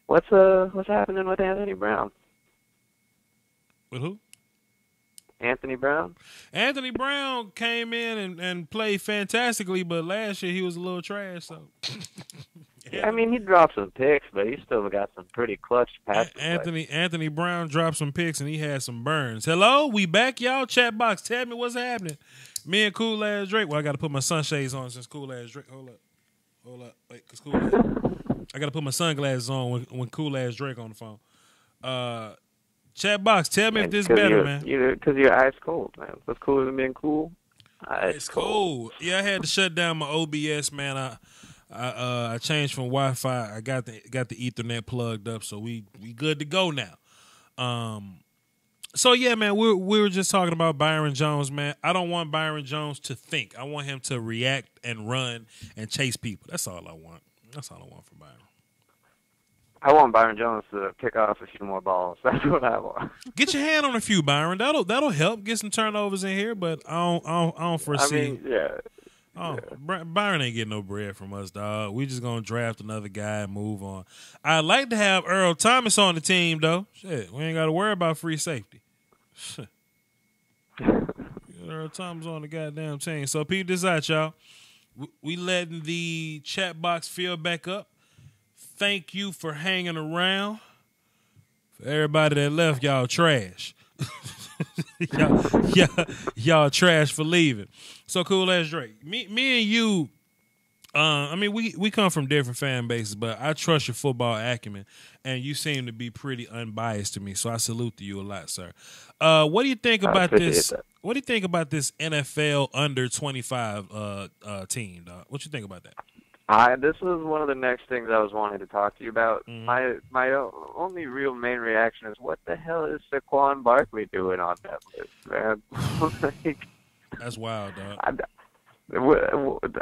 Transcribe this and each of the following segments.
What's happening with Anthony Brown? With who? Anthony Brown? Anthony Brown came in and played fantastically, but last year he was a little trash. So, Yeah, I mean, he dropped some picks, but he still got some pretty clutch passes. Anthony Brown dropped some picks and he had some burns. Hello, we back, y'all. Chat box, tell me what's happening. Me and Cool Ass Drake. Well, I got to put my sunshades on since Cool Ass Drake. Hold up, wait, cause Cool Ass. I got to put my sunglasses on when Cool Ass Drake on the phone. Chat box, tell me if this better, man. Because you're ice cold, man. What's cooler than being cool? It's cold. Yeah, I had to shut down my OBS, man. I changed from Wi-Fi. I got the Ethernet plugged up, so we good to go now. So yeah, man, we were just talking about Byron Jones, man. I don't want Byron Jones to think. I want him to react and run and chase people. That's all I want. That's all I want from Byron. I want Byron Jones to pick off a few more balls. That's what I want. Get your hand on a few, Byron. That'll help. Get some turnovers in here, but I don't foresee. I mean, yeah. Byron ain't getting no bread from us, dog. We just gonna draft another guy and move on. I'd like to have Earl Thomas on the team, though. Shit, we ain't got to worry about free safety. Earl Thomas on the goddamn team. So, peep this out, y'all. We letting the chat box fill back up. Thank you for hanging around. For everybody that left, y'all trash. y'all trash for leaving. So Cool Ass Drake. Me and you, I mean, we come from different fan bases, but I trust your football acumen, and you seem to be pretty unbiased to me. So I salute to you a lot, sir. What do you think about this? What do you think about this NFL under 25 team, dog? What you think about that? This was one of the next things I was wanting to talk to you about. Mm-hmm. My only real main reaction is, what the hell is Saquon Barkley doing on that list, man? That's wild, dog.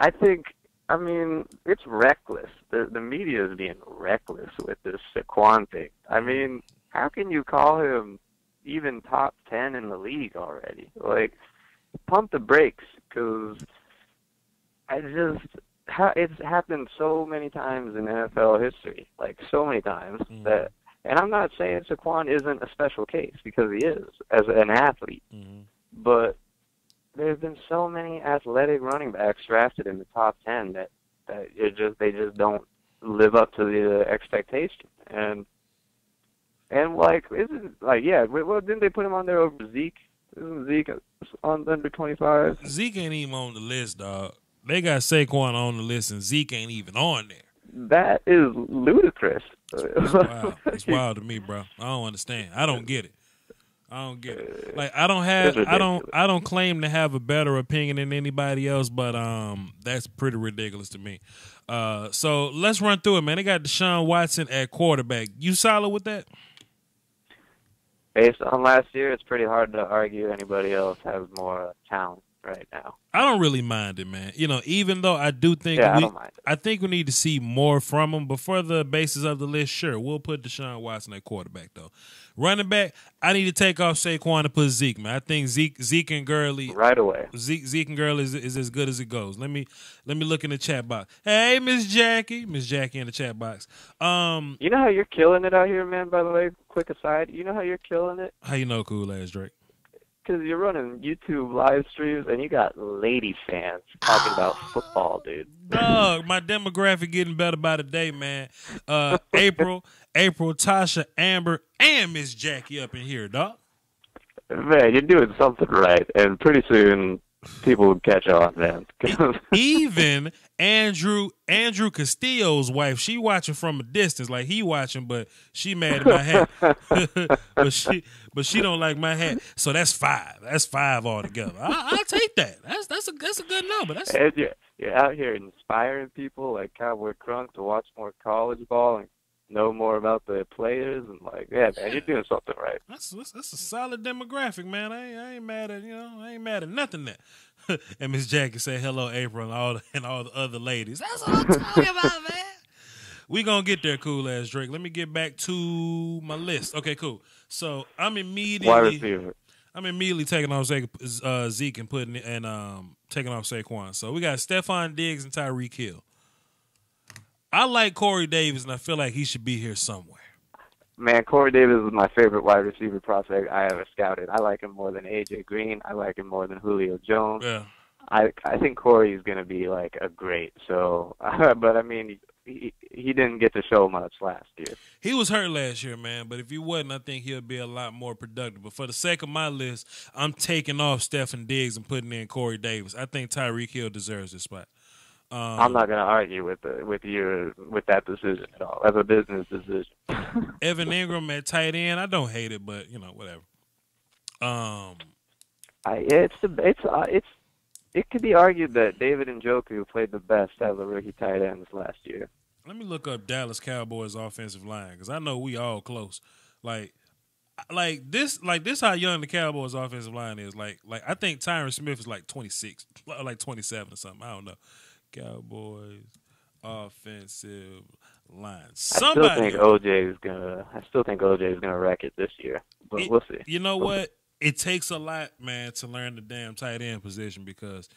I think, I mean, it's reckless. The media is being reckless with this Saquon thing. I mean, how can you call him even top 10 in the league already? Like, pump the brakes, because it's happened so many times in NFL history, like so many times that, and I'm not saying Saquon isn't a special case, because he is as an athlete, but there's been so many athletic running backs drafted in the top 10 that they just don't live up to the expectation, and like, isn't like, yeah, well, didn't they put him on there over Zeke? Isn't Zeke on under 25? Zeke ain't even on the list, dog. They got Saquon on the list, and Zeke ain't even on there. That is ludicrous. It's wild. It's wild to me, bro. I don't understand. I don't get it. Like, I don't claim to have a better opinion than anybody else, but that's pretty ridiculous to me. So let's run through it, man. They got Deshaun Watson at quarterback. You solid with that? Based on last year, it's pretty hard to argue anybody else has more talent right now. I don't really mind it, man. You know, even though I do think I don't mind it. I think we need to see more from him. But for the basis of the list, sure, we'll put Deshaun Watson at quarterback, though. Running back, I need to take off Saquon and put Zeke, man. I think Zeke and Gurley right away. Zeke and Gurley is as good as it goes. Let me look in the chat box. Hey, Miss Jackie in the chat box. You know how you're killing it out here, man? By the way, quick aside, you know how you're killing it? How you know, Cool Ass Drake? Because you're running YouTube live streams and you got lady fans talking about football, dude. Dog, my demographic getting better by the day, man. April, Tasha, Amber, and Miss Jackie up in here, dog. Man, you're doing something right, and pretty soon people will catch on, man. Even Andrew Castillo's wife, she watching from a distance, like he watching, but she mad at my hat. but she don't like my hat. So that's 5. That's 5 altogether. I'll take that. That's a good number. And you're out here inspiring people like Cowboy Crunk to watch more college ball and know more about the players, and like, yeah, man, you're doing something right. That's a solid demographic, man. I ain't mad at nothing there. And Miss Jackie said hello, April, and all the other ladies. That's what I'm talking about, man. We gonna get there, Cool Ass Drake. Let me get back to my list. Okay, cool. So I'm immediately taking off Zeke and taking off Saquon. So we got Stephon Diggs and Tyreek Hill. I like Corey Davis, and I feel like he should be here somewhere. Man, Corey Davis is my favorite wide receiver prospect I ever scouted. I like him more than A.J. Green. I like him more than Julio Jones. Yeah. I think Corey is going to be like a great. So, but I mean, he didn't get to show much last year. He was hurt last year, man. But if he wasn't, I think he'll be a lot more productive. But for the sake of my list, I'm taking off Stephen Diggs and putting in Corey Davis. I think Tyreek Hill deserves this spot. I'm not going to argue with that decision at all. That's a business decision. Evan Ingram at tight end, I don't hate it, but whatever. It could be argued that David Njoku played the best out of the rookie tight ends last year. Let me look up Dallas Cowboys offensive line because I know we all close. Like this how young the Cowboys offensive line is. Like I think Tyron Smith is like 26, like 27 or something. I don't know. Cowboys offensive line. I still think OJ is gonna wreck it this year, but we'll see. You know what? It takes a lot, man, to learn the damn tight end position because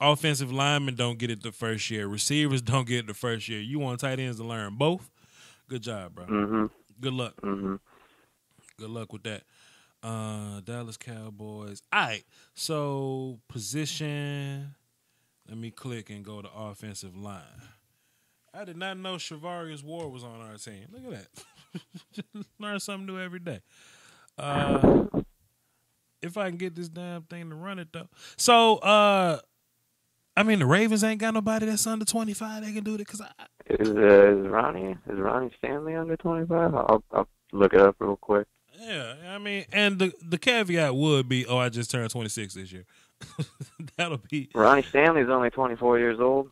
offensive linemen don't get it the first year. Receivers don't get it the first year. You want tight ends to learn both? Good job, bro. Mm-hmm. Good luck. Mm-hmm. Good luck with that. Dallas Cowboys. All right. So, position. Let me click and go to offensive line. I did not know Shavarius Ward was on our team. Look at that. Learn something new every day. If I can get this damn thing to run it, though. So, I mean, the Ravens ain't got nobody that's under 25 that can do it. Is Ronnie Stanley under 25? I'll look it up real quick. Yeah, I mean, and the caveat would be, I just turned 26 this year. That'll be. Ronnie Stanley's only 24 years old.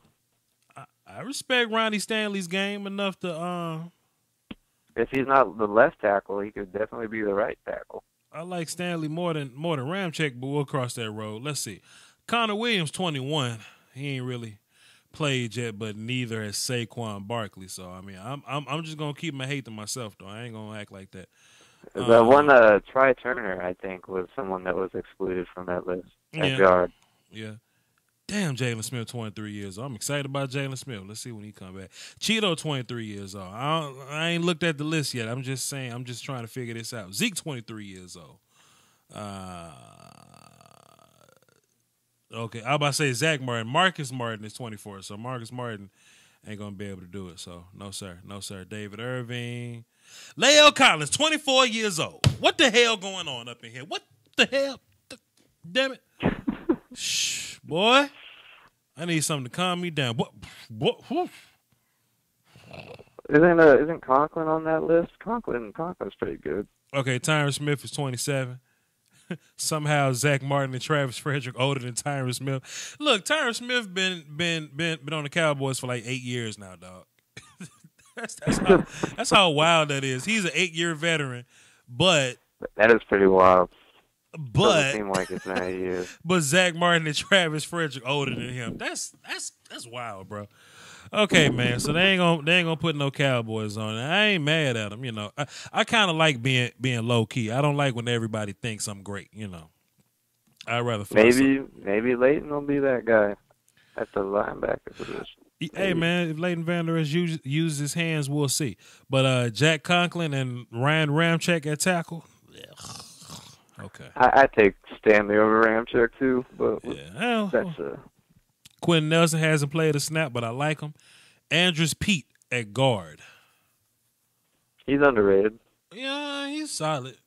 I respect Ronnie Stanley's game enough to. If he's not the left tackle, he could definitely be the right tackle. I like Stanley more than Ramczyk, but we'll cross that road. Let's see. Connor Williams, 21. He ain't really played yet, but neither has Saquon Barkley. So I mean, I'm just gonna keep my hate to myself though. I ain't gonna act like that. The one Try Turner, I think, was someone that was excluded from that list. Guard. Yeah. Damn, Jalen Smith, 23 years old. I'm excited about Jalen Smith. Let's see when he come back. Cheeto, 23 years old. I ain't looked at the list yet. I'm just saying. I'm just trying to figure this out. Zeke, 23 years old. Okay, I was about to say Zach Martin. Marcus Martin is 24, so Marcus Martin ain't going to be able to do it. So, no, sir. No, sir. David Irving. La'el Collins, 24 years old. What the hell going on up in here? What the hell? Damn it. Shh, boy. I need something to calm me down. What? Isn't Conklin on that list? Conklin's pretty good. Okay, Tyron Smith is 27. Somehow Zach Martin and Travis Frederick older than Tyron Smith. Look, Tyron Smith been on the Cowboys for like 8 years now, dog. That's how wild that is. He's an 8-year veteran, but that is pretty wild. But doesn't seem like it's 9 years. But Zach Martin and Travis Frederick older than him. That's wild, bro. Okay, man. So they ain't gonna put no Cowboys on it. I ain't mad at them, you know. I kind of like being low key. I don't like when everybody thinks I'm great, you know. I'd rather maybe Leighton will be that guy at the linebacker position. Hey, man, if Leighton Vander Esch uses his hands, we'll see. But Jack Conklin and Ryan Ramczyk at tackle. Okay. I take Stanley over Ramczyk too, but that's Quentin Nelson hasn't played a snap, but I like him. Andrews Pete at guard. He's underrated. Yeah, he's solid.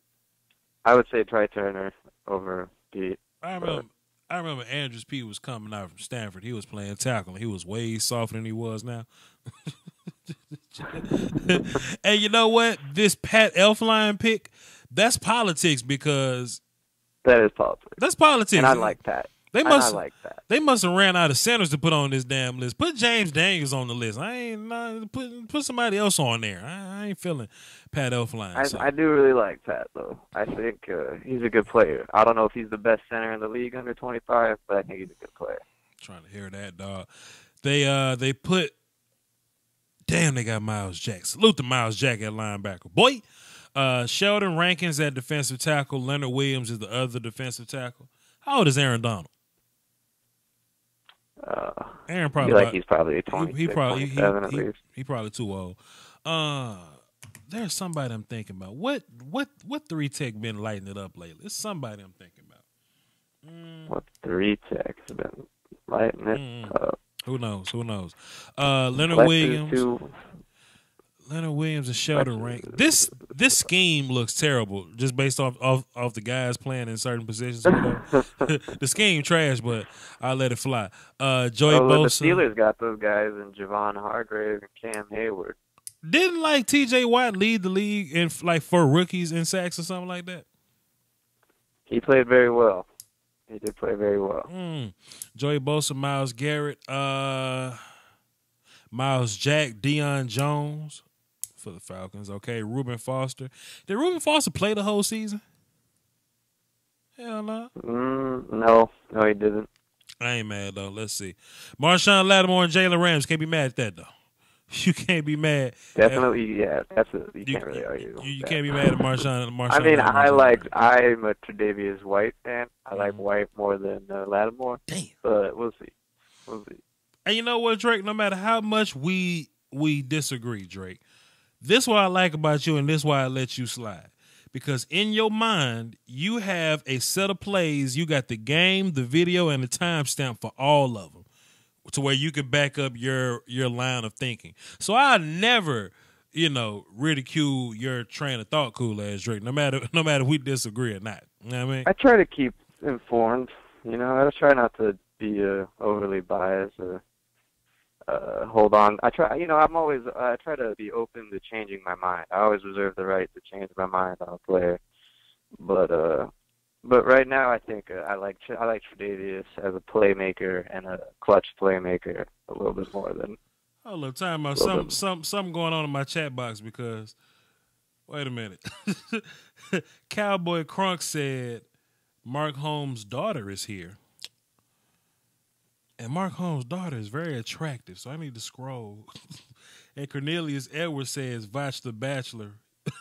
I would say Try Turner over Pete. I remember Andrews Pete was coming out from Stanford. He was playing tackle. He was way softer than he was now. And you know what? This Pat Elflein pick, that's politics because that is politics. That's politics. And I like Pat. They must have ran out of centers to put on this damn list. Put James Daniels on the list. I ain't put somebody else on there. I ain't feeling Pat Elflein. I do really like Pat though. I think he's a good player. I don't know if he's the best center in the league under 25, but I think he's a good player. Trying to hear that, dog. They put. Damn, they got Miles Jack. Salute to Miles Jack at linebacker. Boy, Sheldon Rankins at defensive tackle. Leonard Williams is the other defensive tackle. How old is Aaron Donald? Aaron I probably feel like he's probably 26, he probably 27 at least. he probably too old. There's somebody I'm thinking about. What 3-tech been lighting it up lately? It's somebody I'm thinking about. What 3-tech has been lighting it up? Who knows? Leonard Williams. Leonard Williams and Sheldon Rank. This scheme looks terrible just based off the guys playing in certain positions. The scheme trash, but I'll let it fly. Joey Bosa. The Steelers got those guys in Javon Hargrave and Cam Hayward. Didn't like T.J. Watt lead the league in like for rookies in sacks or something like that? He played very well. He did play very well. Joey Bosa, Myles Garrett, Miles Jack, Deion Jones for the Falcons. Okay, Reuben Foster. Did Reuben Foster play the whole season? Hell no. No, he didn't. I ain't mad though. Let's see. Marshawn Lattimore and Jalen Rams. Can't be mad at that though. You can't be mad. Definitely, yeah. You can't really argue. You can't be mad at Marshawn. I mean, I'm a Tre'Davious White fan. I like White more than Lattimore. Damn. But we'll see. And you know what, Drake? No matter how much we disagree, Drake, this is what I like about you, and this is why I let you slide. Because in your mind, you have a set of plays. You got the game, the video, and the timestamp for all of them, to where you can back up your line of thinking. So I never, ridicule your train of thought, cool ass Drake, no matter if we disagree or not. You know what I mean? I try to keep informed. I try not to be overly biased or hold on. I try. I try to be open to changing my mind. I always reserve the right to change my mind on a player. But right now, I think I like Tre'Davious as a playmaker and a clutch playmaker a little bit more than. Oh, look, time out. Something going on in my chat box because. Wait a minute. Cowboy Crunk said Mark Holmes' daughter is here. And Mark Holmes' daughter is very attractive, so I need to scroll. And Cornelius Edwards says, "Watch The Bachelor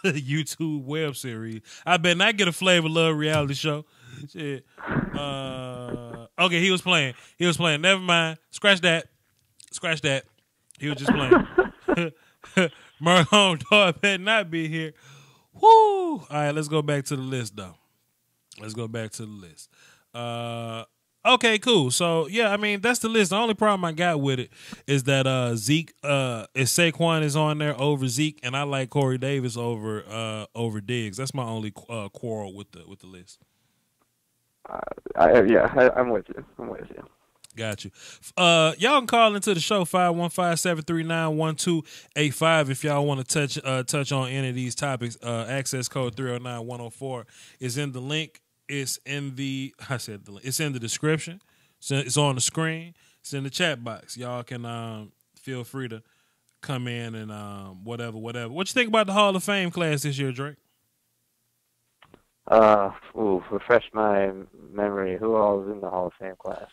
YouTube web series." I bet not get a Flavor Love reality show. Shit. Okay, he was playing. Never mind. Scratch that. He was just playing. Mark Holmes' daughter better not be here. Woo! All right, let's go back to the list, though. Okay, cool. So, yeah, I mean, that's the list. The only problem I got with it is that Zeke, is Saquon is on there over Zeke, and I like Corey Davis over Diggs. That's my only quarrel with the list. I'm with you. Got you. Y'all can call into the show 515-739-1285 if y'all want to touch on any of these topics. Access code 309-104 is in the link. It's in the description. It's on the screen. It's in the chat box. Y'all can feel free to come in and whatever. What you think about the Hall of Fame class this year, Drake? Refresh my memory. Who all was in the Hall of Fame class?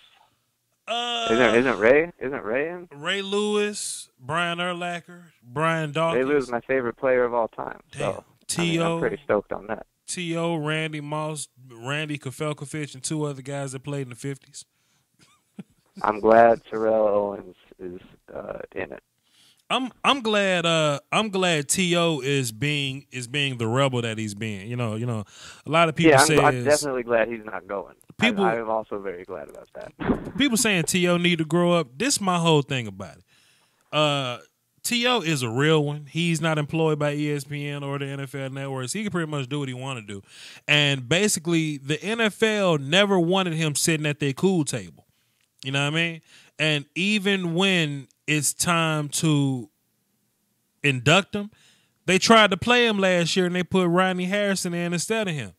Isn't Ray in? Ray Lewis, Brian Urlacher, Brian Dawkins. Ray Lewis is my favorite player of all time. Damn. I'm pretty stoked on that. T.O., Randy Moss, Randy Kofelkovich, and two other guys that played in the 50s. I'm glad Terrell Owens is in it. I'm glad T.O. is being the rebel that he's being. A lot of people say I'm definitely glad he's not going. I'm also very glad about that. People saying T.O. need to grow up. This is my whole thing about it. T.O. is a real one. He's not employed by ESPN or the NFL networks. He can pretty much do what he want to do. And basically, the NFL never wanted him sitting at their cool table. You know what I mean? And even when it's time to induct him, they tried to play him last year and they put Rodney Harrison in instead of him.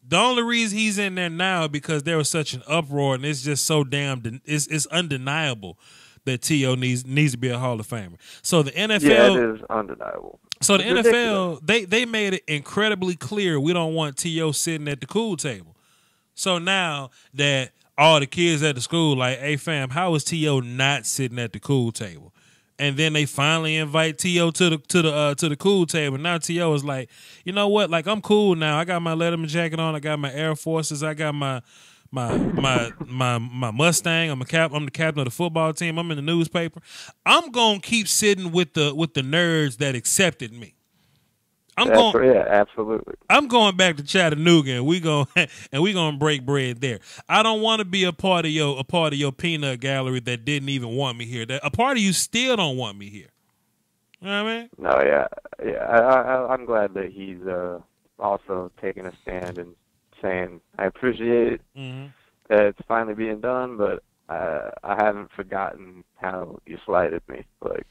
The only reason he's in there now is because there was such an uproar and it's just so it's undeniable that T.O. needs to be a Hall of Famer. So the NFL... Yeah, it is undeniable. So the NFL, they made it incredibly clear we don't want T.O. sitting at the cool table. So now that all the kids at the school like, hey, fam, how is T.O. not sitting at the cool table? And then they finally invite T.O. to the cool table. Now T.O. is like, you know what? Like, I'm cool now. I got my Letterman jacket on. I got my Air Forces. I got my my Mustang. I'm the captain of the football team. I'm in the newspaper. I'm gonna keep sitting with the nerds that accepted me. Yeah, absolutely. I'm going back to Chattanooga, and we gonna break bread there. I don't want to be a part of your peanut gallery that didn't even want me here. A part of you still don't want me here. You know what I mean? No, yeah. I'm glad that he's also taking a stand and saying I appreciate that it's finally being done, but I haven't forgotten how you slighted me. Like,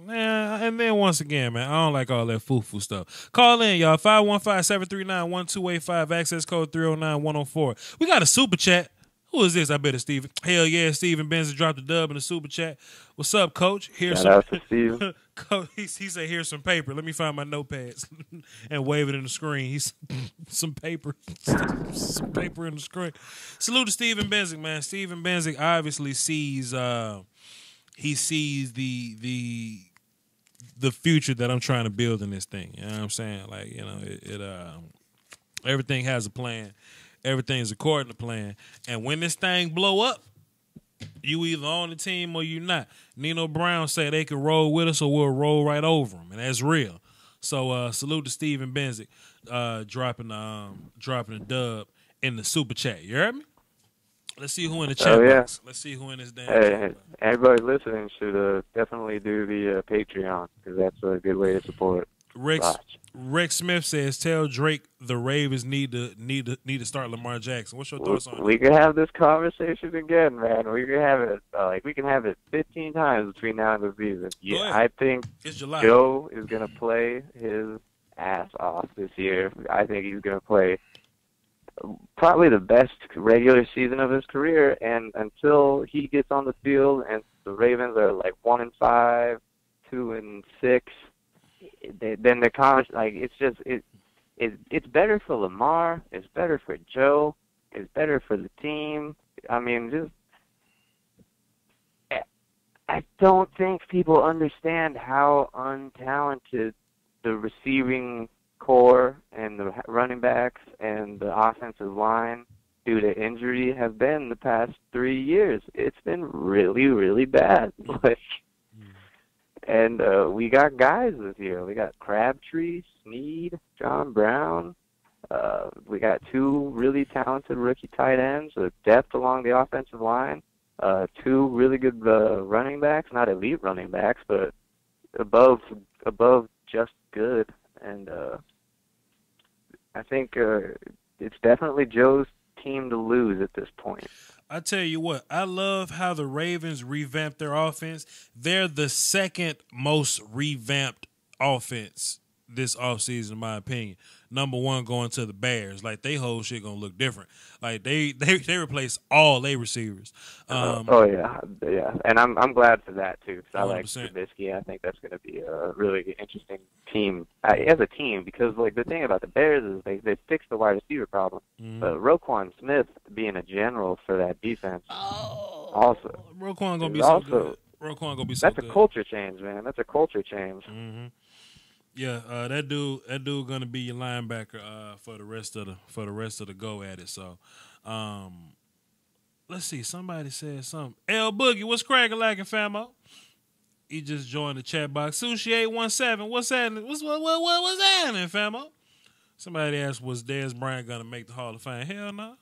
Yeah, and then once again, man, I don't like all that foo-foo stuff. Call in, y'all, 515-739-1285, access code 309-104. We got a super chat. Who is this? I bet it's Steven. Hell yeah, Steven Benson dropped a dub in the super chat. What's up, Coach? Shout out to Steven. He said, here's some paper. Let me find my notepads and wave it in the screen. He's some paper. Some paper in the screen. Salute to Steven Benson, man. Steven Benson obviously sees he sees the future that I'm trying to build in this thing. You know what I'm saying? Like, you know, everything has a plan. Everything's according to plan. And when this thing blow up, you either on the team or you not. Nino Brown said they could roll with us or we'll roll right over them, and that's real. So salute to Steven Benzik dropping a dub in the super chat. You heard me? Let's see who in the chat box. Let's see who in this damn chat box. Everybody listening should definitely do the Patreon, because that's a good way to support. Rex Smith says, "Tell Drake the Ravens need to start Lamar Jackson." What's your thoughts on that? We can have this conversation again, man. We can have it we can have it 15 times between now and the season. Yeah, I think Joe is gonna play his ass off this year. I think he's gonna play probably the best regular season of his career, and until he gets on the field and the Ravens are like 1-5, 2-6. Then the college, like, it's better for Lamar, it's better for Joe, it's better for the team. I mean, I don't think people understand how untalented the receiving core and the running backs and the offensive line due to injury have been the past 3 years. It's been really, really bad. And we got guys this year. We got Crabtree, Snead, John Brown. We got 2 really talented rookie tight ends with depth along the offensive line. 2 really good running backs, not elite running backs, but above just good. And I think it's definitely Joe's team to lose at this point. I tell you what, I love how the Ravens revamped their offense. They're the second most revamped offense this offseason, in my opinion. Number 1 going to the Bears. Like, they whole shit gonna look different. Like, they replace all their receivers. Yeah. And I'm glad for that too, because I like Trubisky. I think that's gonna be a really interesting team as a team, because like the thing about the Bears is they fixed the wide receiver problem. But Roquan Smith being a general for that defense, also Roquan gonna be so good. Roquan gonna be so good. That's a culture change, man. That's a culture change. Mm-hmm. Yeah, that dude gonna be your linebacker for the rest of the go at it. So, let's see. Somebody said something. L Boogie, what's cracking like in famo? He just joined the chat box. Sushi 817, what's happening? What's happening, famo? Somebody asked, was Dez Bryant gonna make the Hall of Fame? Hell no.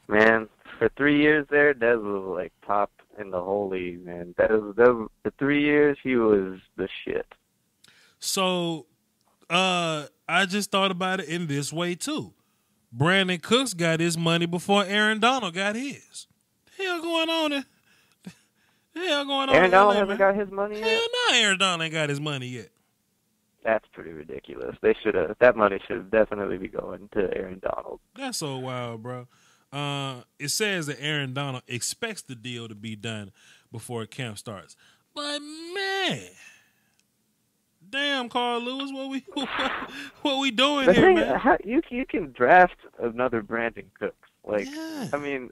Man, for 3 years there, Dez was like top in the whole league, man. That was the 3 years he was the shit. So, I just thought about it in this way too. Brandon Cooks got his money before Aaron Donald got his. The hell going on? Aaron Donald hasn't got his money yet? Hell no, Aaron Donald ain't got his money yet. That's pretty ridiculous. That money should definitely be going to Aaron Donald. That's so wild, bro. It says that Aaron Donald expects the deal to be done before camp starts. But man, damn, Carl Lewis, what we doing here, man? You can draft another Brandin Cooks. Like, yeah. I mean,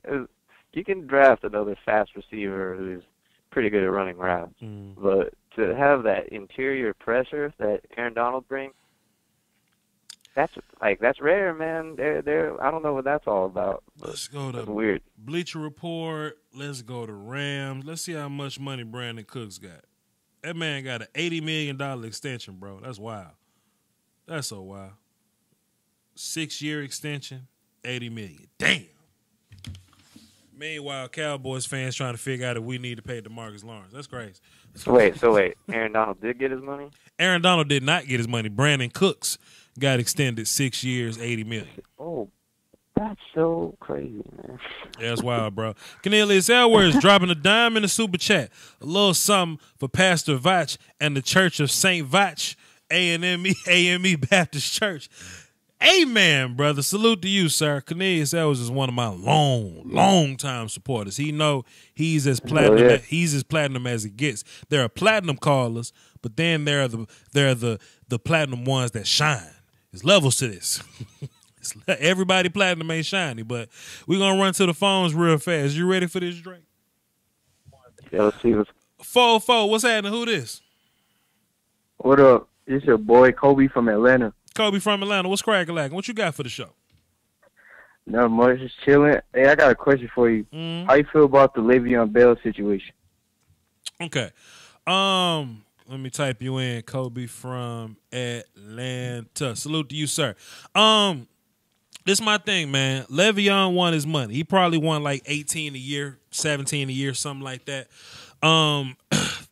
you can draft another fast receiver who's pretty good at running routes. But to have that interior pressure that Aaron Donald brings, that's rare, man. They're I don't know what that's all about. Let's go to weird. Bleacher Report. Let's go to Rams. Let's see how much money Brandin Cooks got. That man got an $80 million extension, bro. That's wild. That's so wild. 6-year extension, $80 million. Damn. Meanwhile, Cowboys fans trying to figure out if we need to pay DeMarcus Lawrence. That's crazy. So wait. Aaron Donald did get his money? Aaron Donald did not get his money. Brandin Cooks got extended 6 years, $80 million. Oh, that's so crazy, man. Yeah, that's wild, bro. Cornelius Elwers dropping a dime in the super chat. A little something for Pastor Vach and the Church of St. Vach, AME Baptist Church. Amen, brother. Salute to you, sir. Cornelius Elwers is one of my long time supporters. He know he's as platinum. He's as platinum as it gets. There are platinum callers, but then there are the platinum ones that shine. There's levels to this. Everybody platinum ain't shiny, but we're gonna run to the phones real fast. You ready for this, Drake? Yeah, let's see what's 4-4. What's happening? Who this? What up? This your boy Kobe from Atlanta. Kobe from Atlanta. What's cracking? What you got for the show? Not much, just chilling. Hey, I got a question for you. How you feel about the Lev'eon Bell situation? Okay. Let me type you in, Kobe from Atlanta. Salute to you, sir. This is my thing, man. Lev'eon won his money. He probably won like 18 a year, 17 a year, something like that.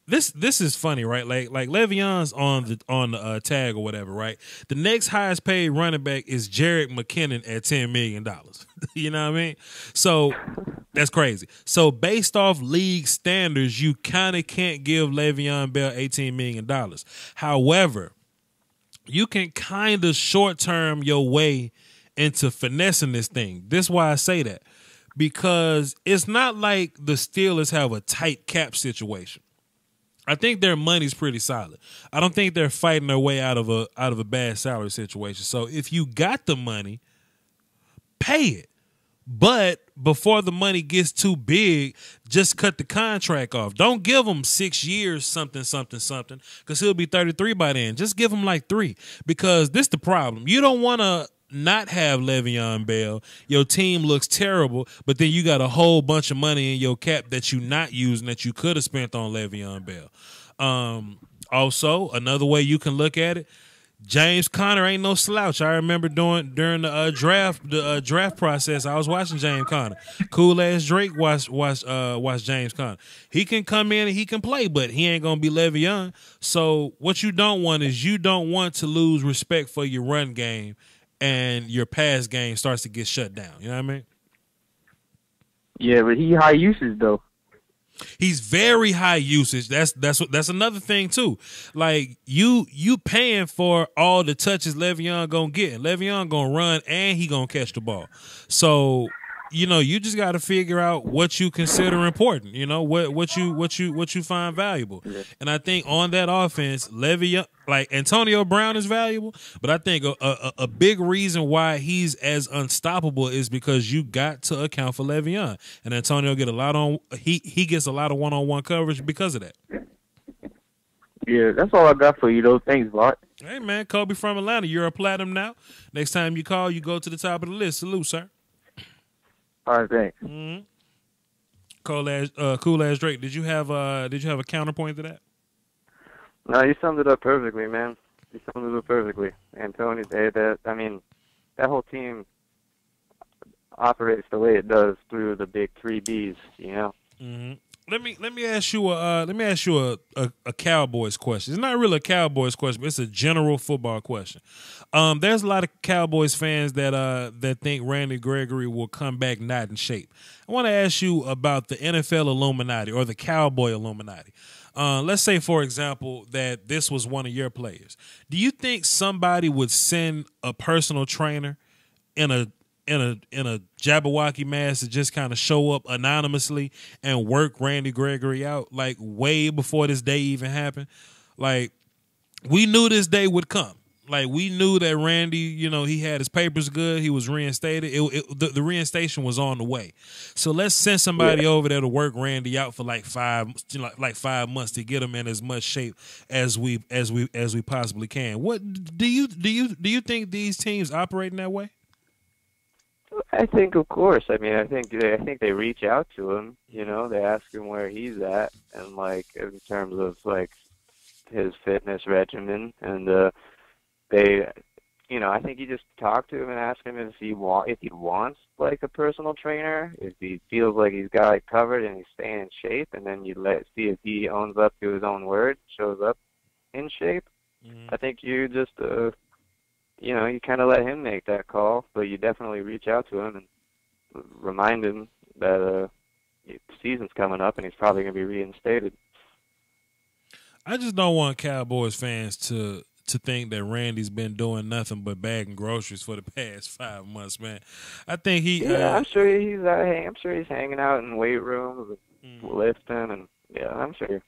This is funny, right? Like Lev'eon's on the tag or whatever, right? The next highest paid running back is Jerick McKinnon at $10 million. You know what I mean? So that's crazy. So based off league standards, you kind of can't give Lev'eon Bell $18 million. However, you can kind of short-term your way into finessing this thing. This is why I say that. Because it's not like the Steelers have a tight cap situation. I think their money's pretty solid. I don't think they're fighting their way out of a bad salary situation. So if you got the money, pay it. But before the money gets too big, just cut the contract off. Don't give him 6 years, something, because he'll be 33 by then. Just give him like 3, because this is the problem. You don't want to not have Lev'eon Bell. Your team looks terrible, but then you got a whole bunch of money in your cap that you're not using that you could have spent on Lev'eon Bell. Also, another way you can look at it, James Conner ain't no slouch. I remember during the draft process, I was watching James Conner. Cool ass Drake watched James Conner. He can come in and he can play, but he ain't gonna be Lev'eon. So what you don't want is to lose respect for your run game, and your pass game starts to get shut down. You know what I mean? Yeah, but he high usage though. He's very high usage. That's another thing too. Like you paying for all the touches Lev'eon gonna get, and Lev'eon gonna run and he gonna catch the ball. So you just got to figure out what you consider important. What you find valuable. Yeah. And I think on that offense, Lev'eon, like Antonio Brown, is valuable. But I think a big reason why he's as unstoppable is because you got to account for Lev'eon. And Antonio gets a lot of one-on-one coverage because of that. Yeah, that's all I got for you, though. Thanks, Bart. Hey, man, Kobe from Atlanta. You're a platinum now. Next time you call, you go to the top of the list. Salute, sir. All right, thanks. Mm-hmm. Cool ass Drake. Did you have a counterpoint to that? No, you summed it up perfectly, man. You summed it up perfectly. Antonio, that whole team operates the way it does through the big 3 Bs. Mm-hmm. Let me ask you a Cowboys question. It's not really a Cowboys question, but it's a general football question. There's a lot of Cowboys fans that think Randy Gregory will come back not in shape. I want to ask you about the NFL Illuminati or the Cowboy Illuminati. Let's say, for example, that this was one of your players. Do you think somebody would send a personal trainer in a Jabberwocky mask to just kind of show up anonymously and work Randy Gregory out, like way before this day even happened? Like, we knew this day would come. Like, we knew that Randy, you know, he had his papers good. He was reinstated. The reinstation was on the way. So let's send somebody over there to work Randy out for like 5 months to get him in as much shape as we possibly can. What do you think these teams operate in that way? I think, of course. I mean, I think they reach out to him. You know, they ask him where he's at, and like in terms of like his fitness regimen, and they, you know, I think you just talk to him and ask him if he wants like a personal trainer, if he feels like he's got it covered and he's staying in shape, and then you see if he owns up to his own word, shows up in shape. I think you just you know, you kind of let him make that call, but you definitely reach out to him and remind him that the season's coming up and he's probably going to be reinstated. I just don't want Cowboys fans to think that Randy's been doing nothing but bagging groceries for the past 5 months, man. I think he. Yeah, I'm sure he's hanging out in weight rooms and lifting, and yeah, I'm sure.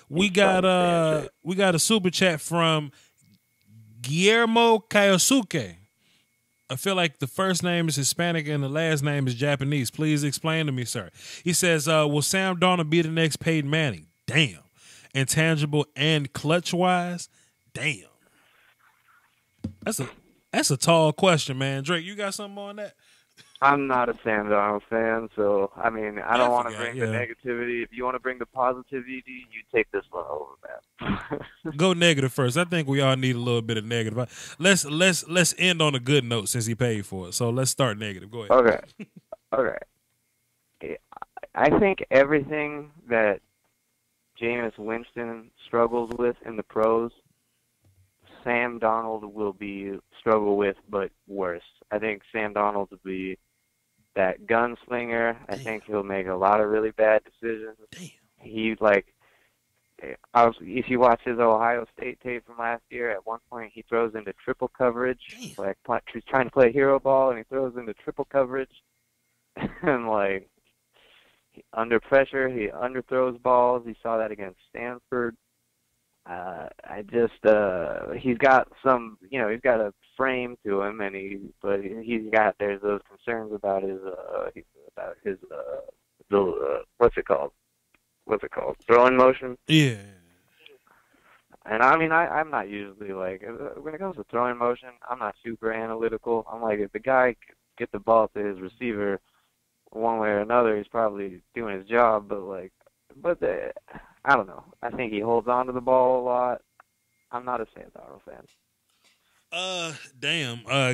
We got a super chat from Guillermo Kayosuke. I feel like the first name is Hispanic and the last name is Japanese. Please explain to me, sir. He says, will Sam Darnold be the next Peyton Manning? Damn. Intangible and clutch-wise? Damn. That's a tall question, man. Drake, you got something on that? I'm not a Sam Darnold fan, so, I mean, I don't want to bring the negativity. If you want to bring the positivity, you take this one over, man. Go negative first. I think we all need a little bit of negative. Let's end on a good note since he paid for it. So let's start negative. Go ahead. Okay. I think everything that Jameis Winston struggles with in the pros, Sam Darnold will struggle with, but worse. I think Sam Darnold will be that gunslinger. Damn. I think he'll make a lot of really bad decisions. Damn. If you watch his Ohio State tape from last year, at one point he throws into triple coverage. Damn. Like he's trying to play hero ball, and he throws into triple coverage. And like under pressure, he underthrows balls. He saw that against Stanford. He's got some, you know, he's got a frame to him, and there's those concerns about his what's it called? Throwing motion. Yeah. And I mean, I'm not usually like, when it comes to throwing motion, I'm not super analytical. I'm like, if the guy could get the ball to his receiver one way or another, he's probably doing his job. But I don't know. I think he holds on to the ball a lot. I'm not a Sam Darnold fan.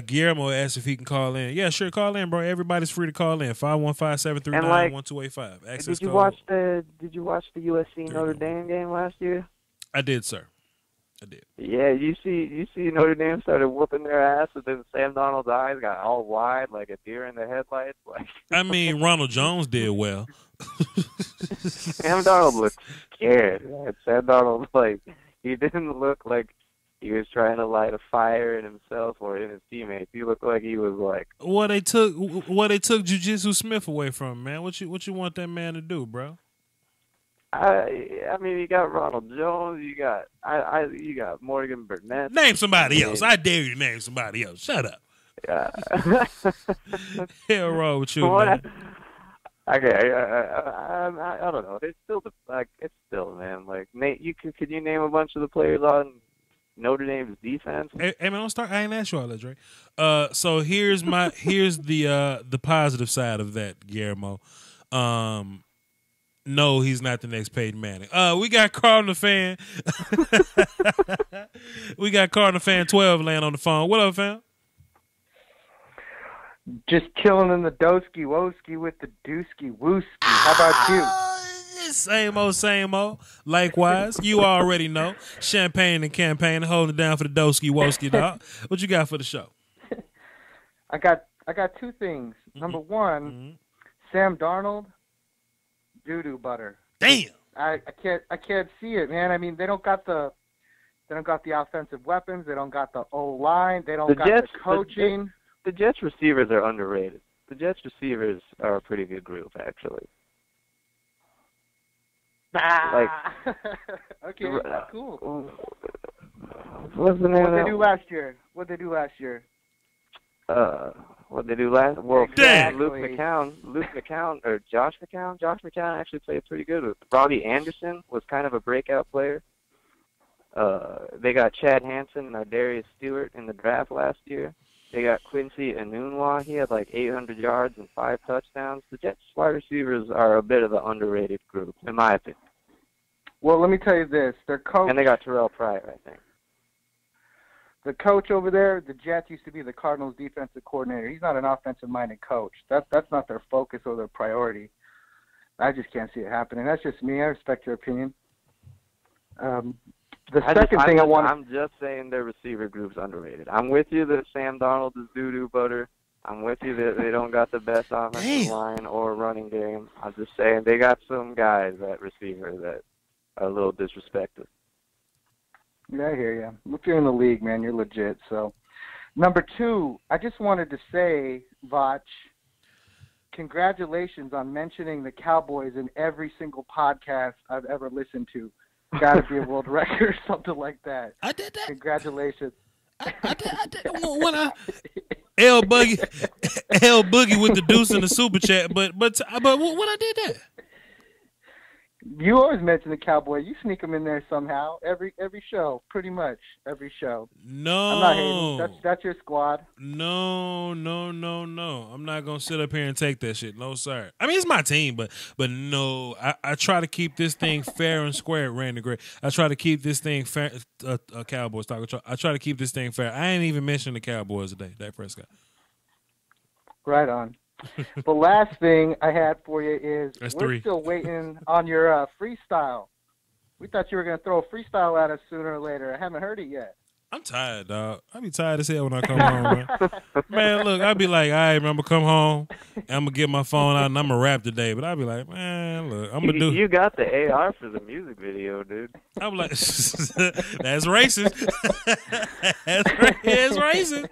Guillermo asked if he can call in. Yeah, sure, call in, bro. Everybody's free to call in. 515-739-1285. Did you watch the USC Notre Dame game last year? I did, sir. I did. Yeah, you see Notre Dame started whooping their ass, and then Sam Darnold's eyes got all wide like a deer in the headlights. Like, I mean, Ronald Jones did well. Sam Darnold looked scared. Man. Sam Darnold, like, he didn't look like he was trying to light a fire in himself or in his teammates. He looked like he was like. Well, they took Juju Smith away from him, man. What you want that man to do, bro? I mean, you got Ronald Jones. You got Morgan Burnett. Name somebody else. I dare you to name somebody else. Shut up. Yeah. Hell wrong with you, man. Okay, I don't know. It's still man. Like, Nate, could you name a bunch of the players on Notre Dame's defense? Hey man, don't start. I ain't asked you all that, Drake. So here's the positive side of that, Guillermo. No, he's not the next Peyton Manning. We got Cardinal fan. We got Cardinal fan 12 laying on the phone. What up, fam? Just chilling in the doski woski with the dooski wooski. How about you? Same old. Likewise, you already know. Champagne and campaign holding it down for the doski woski, dog. What you got for the show? I got two things. Number one, Sam Darnold, doo-doo butter. Damn. I can't see it, man. I mean, they don't got the offensive weapons. They don't got the O-line. They don't got the coaching. The Jets receivers are underrated. The Jets receivers are a pretty good group, actually. Okay, cool. What's the name? What they do last year? What they do last? Well, Damn. Luke McCown, or Josh McCown. Josh McCown actually played pretty good with Robbie Anderson. Was kind of a breakout player. They got Chad Hansen and Darius Stewart in the draft last year. They got Quincy Enunwa. He had like 800 yards and 5 touchdowns. The Jets wide receivers are a bit of an underrated group, in my opinion. Well, let me tell you this: their coach. And they got Terrell Pryor, I think. The coach over there, the Jets used to be the Cardinals' defensive coordinator. He's not an offensive-minded coach. That's not their focus or their priority. I just can't see it happening. That's just me. I respect your opinion. I'm just saying their receiver group's underrated. I'm with you that Sam Darnold is doo-doo butter. I'm with you that they don't got the best offensive line or running game. I'm just saying they got some guys at receiver that are a little disrespected. Yeah, I hear you. If you're in the league, man, you're legit. So, number 2, I just wanted to say, Vach, congratulations on mentioning the Cowboys in every single podcast I've ever listened to. Got to be a world record or something like that. I did that. Congratulations. I did. When L Boogie with the deuce in the super chat, but when I did that. You always mention the Cowboy. You sneak them in there somehow. Every show, pretty much every show. No, I'm not hating. That's your squad. No. I'm not gonna sit up here and take that shit. No, sir. I mean, it's my team, but no. I try to keep this thing fair and square. Randy Gray. I try to keep this thing fair. Cowboys talk. I try to keep this thing fair. I ain't even mentioned the Cowboys today. Dak Prescott. Right on. The last thing I had for you is That's we're 3. still waiting on your freestyle. We thought you were going to throw a freestyle at us sooner or later. I haven't heard it yet. I'm tired, dog. I be tired as hell when I come home, man. Man, look, I be like, all right, I'm going to come home, and I'm going to get my phone out, and I'm going to rap today. But I be like, man, look, I'm going to do... You got the AR for the music video, dude. I'm like, that's racist. That's racist.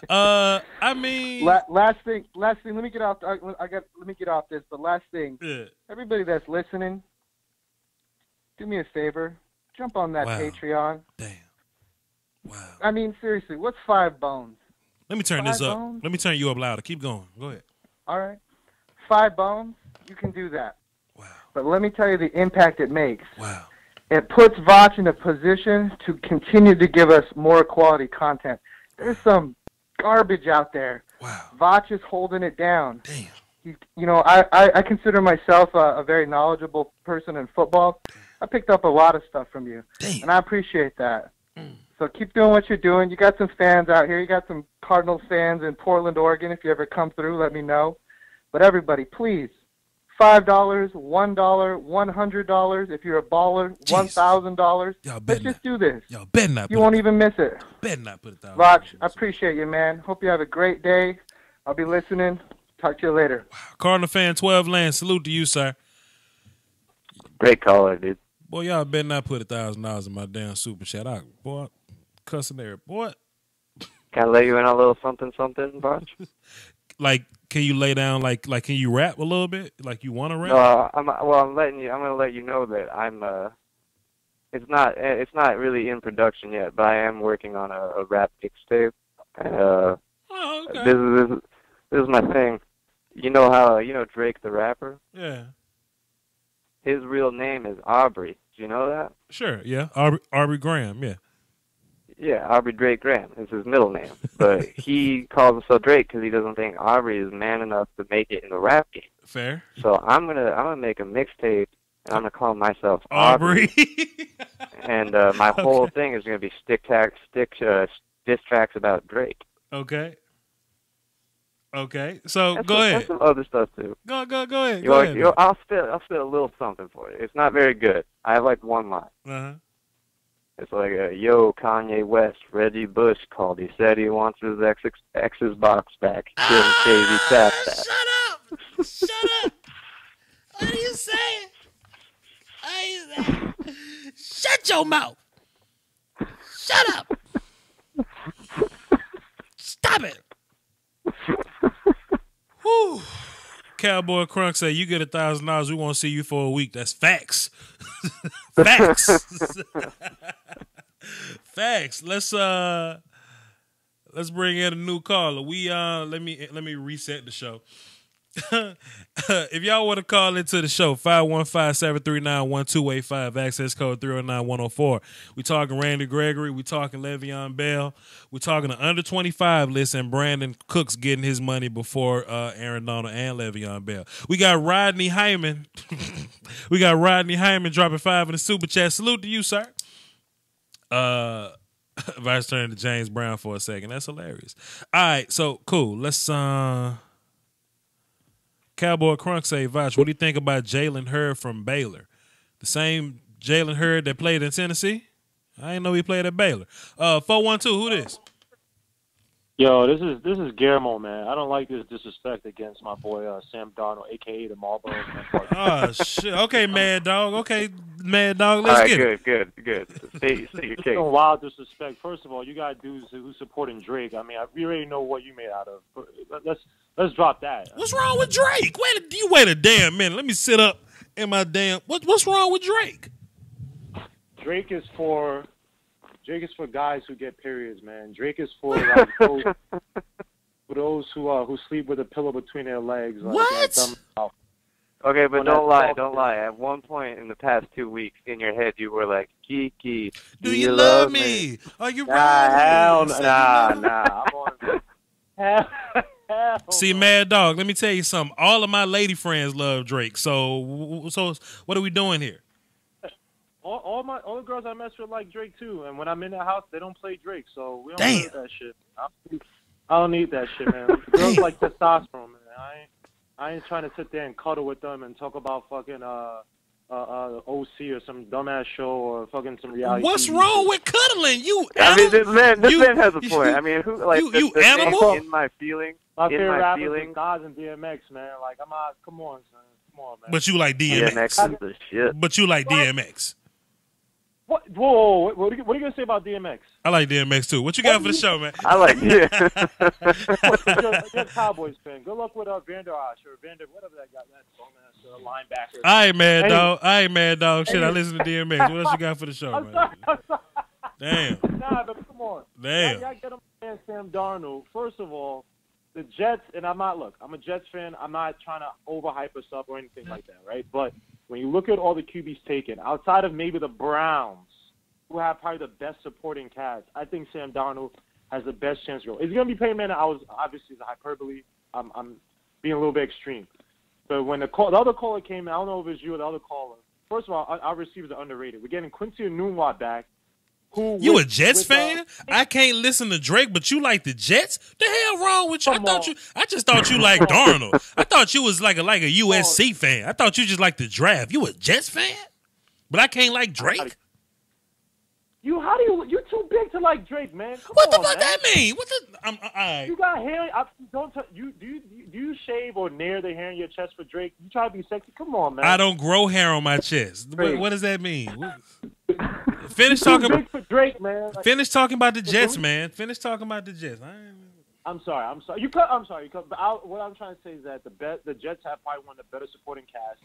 I mean... Last thing, let me get off, let me get off this, but last thing, everybody that's listening, do me a favor, jump on that Patreon. Damn. Wow. I mean, seriously, what's 5 bones? Let me turn this up. Let me turn you up louder. Keep going. Go ahead. All right. 5 bones, you can do that. Wow. But let me tell you the impact it makes. Wow. It puts Vach in a position to continue to give us more quality content. There's some garbage out there. Wow. Vach is holding it down. Damn. I consider myself a very knowledgeable person in football. I picked up a lot of stuff from you. Damn. And I appreciate that. So keep doing what you're doing. You got some fans out here. You got some Cardinals fans in Portland, Oregon. If you ever come through, let me know. But everybody, please, $5, $1, $100. If you're a baller, $1,000. Let's just do this. Y'all better not. You won't even miss it. Better not put $1,000. Vach, I appreciate you, man. Hope you have a great day. I'll be listening. Talk to you later. Wow. Cardinal fan 12 Land. Salute to you, sir. Great caller, dude. Boy, y'all better not put $1,000 in my damn super chat. Boy, cussing there, boy. Can I let you in on a little something, Vach? Like, can you lay down? Like, can you rap a little bit? Like, you want to rap? No, I'm going to let you know that I'm. It's not really in production yet, but I am working on a rap mixtape. Oh, okay. This is my thing. You know Drake the rapper? Yeah. His real name is Aubrey. Do you know that? Sure, yeah. Aubrey Graham, yeah. Yeah, Aubrey Drake Graham is his middle name. But he calls himself Drake because he doesn't think Aubrey is man enough to make it in the rap game. Fair. So I'm gonna make a mixtape, and I'm gonna call myself Aubrey. And my whole thing is gonna be diss tracks about Drake. Okay. So that's go ahead. That's some other stuff too. Go ahead. I'll spit a little something for you. It's not very good. I have like one line. Uh-huh. It's like, yo, Kanye West, Reggie Bush called. He said he wants his ex's box back. Shut up! What are you saying? Shut your mouth! Shut up! Stop it! Whew. Cowboy Crunk say, you get $1,000, we won't see you for a week. That's facts. Facts. Facts. Let's bring in a new caller. We let me reset the show. If y'all want to call into the show, 515-739-1285, access code 309-104. We talking Randy Gregory. We talking Lev'eon Bell. We talking the under 25 list and Brandin Cooks getting his money before Aaron Donald and Lev'eon Bell. We got Rodney Hyman. We got Rodney Hyman dropping 5 in the super chat. Salute to you, sir. Vice turn to James Brown for a second. That's hilarious. All right, so cool. Let's Cowboy Crunk say, Voch, what do you think about Jalen Hurd from Baylor? The same Jalen Hurd that played in Tennessee? I didn't know he played at Baylor. 412, who this? Yo, this is Guillermo, man. I don't like this disrespect against my boy Sam Darnold, a.k.a. the Marlboro. Oh, shit. Okay, Mad Dog. Okay, Mad Dog, let's get it. Good. State your case. Some wild disrespect. First of all, you got dudes who's supporting Drake. I mean, we already know what you made out of. Let's drop that. What's wrong with Drake? Wait a damn minute. Let me sit up in my damn... What's wrong with Drake? Drake is for guys who get periods, man. Drake is for like those who sleep with a pillow between their legs. Like, what? Okay, but don't lie. At one point in the past 2 weeks, in your head, you were like, Kiki, do you love me? Are you Nah, wrong? nah. I'm on See, Mad Dog, let me tell you something. All of my lady friends love Drake. So what are we doing here? All the girls I mess with like Drake too, and when I'm in the house, they don't play Drake, so we don't need that shit. I don't need that shit, man. Girls like testosterone, man. I ain't trying to sit there and cuddle with them and talk about fucking OC or some dumbass show or fucking some reality. What's wrong with cuddling? You I animal? mean, this man has a point. I mean, who like you the animal? In my feelings. My favorite rappers is Nas and DMX, man. Like, I'm out. Come on, son. Come on, man. But you like DMX. DMX is the shit. But you like DMX. What? Whoa! What are you gonna say about DMX? I like DMX too. What you got for the show, man? I like You're a Cowboys fan. Good luck with Vander Esch or Vander, whatever that guy, that dumbass linebacker. I ain't mad dog. Shit, I listen to DMX. What else you got for the show, man? Sorry. Damn. Nah, but come on. Damn. Y'all get him and Sam Darnold. First of all, the Jets, and I'm a Jets fan. I'm not trying to overhype us up or anything like that, right? But when you look at all the QBs taken, outside of maybe the Browns, who have probably the best supporting cast, I think Sam Darnold has the best chance to go. Is he going to be Peyton Manning? Obviously, it's a hyperbole. I'm being a little bit extreme. But when the other caller came in, I don't know if it was you or the other caller. First of all, our receivers are underrated. We're getting Quincy Enunwa back. You a Jets fan? I can't listen to Drake, but you like the Jets? The hell wrong with you? I just thought you liked Darnold. I thought you was like a USC fan. I thought you just liked the draft. You a Jets fan? But I can't like Drake? You too big to like Drake, man. What the fuck that mean? What the? You got hair. Do you shave or nair the hair in your chest for Drake? You try to be sexy? Come on, man. I don't grow hair on my chest. What does that mean? Finish talking. Big for Drake, man. Finish talking about the Jets, man. Finish talking about the Jets. I'm sorry. You cut. But what I'm trying to say is that the Jets have probably one of the better supporting casts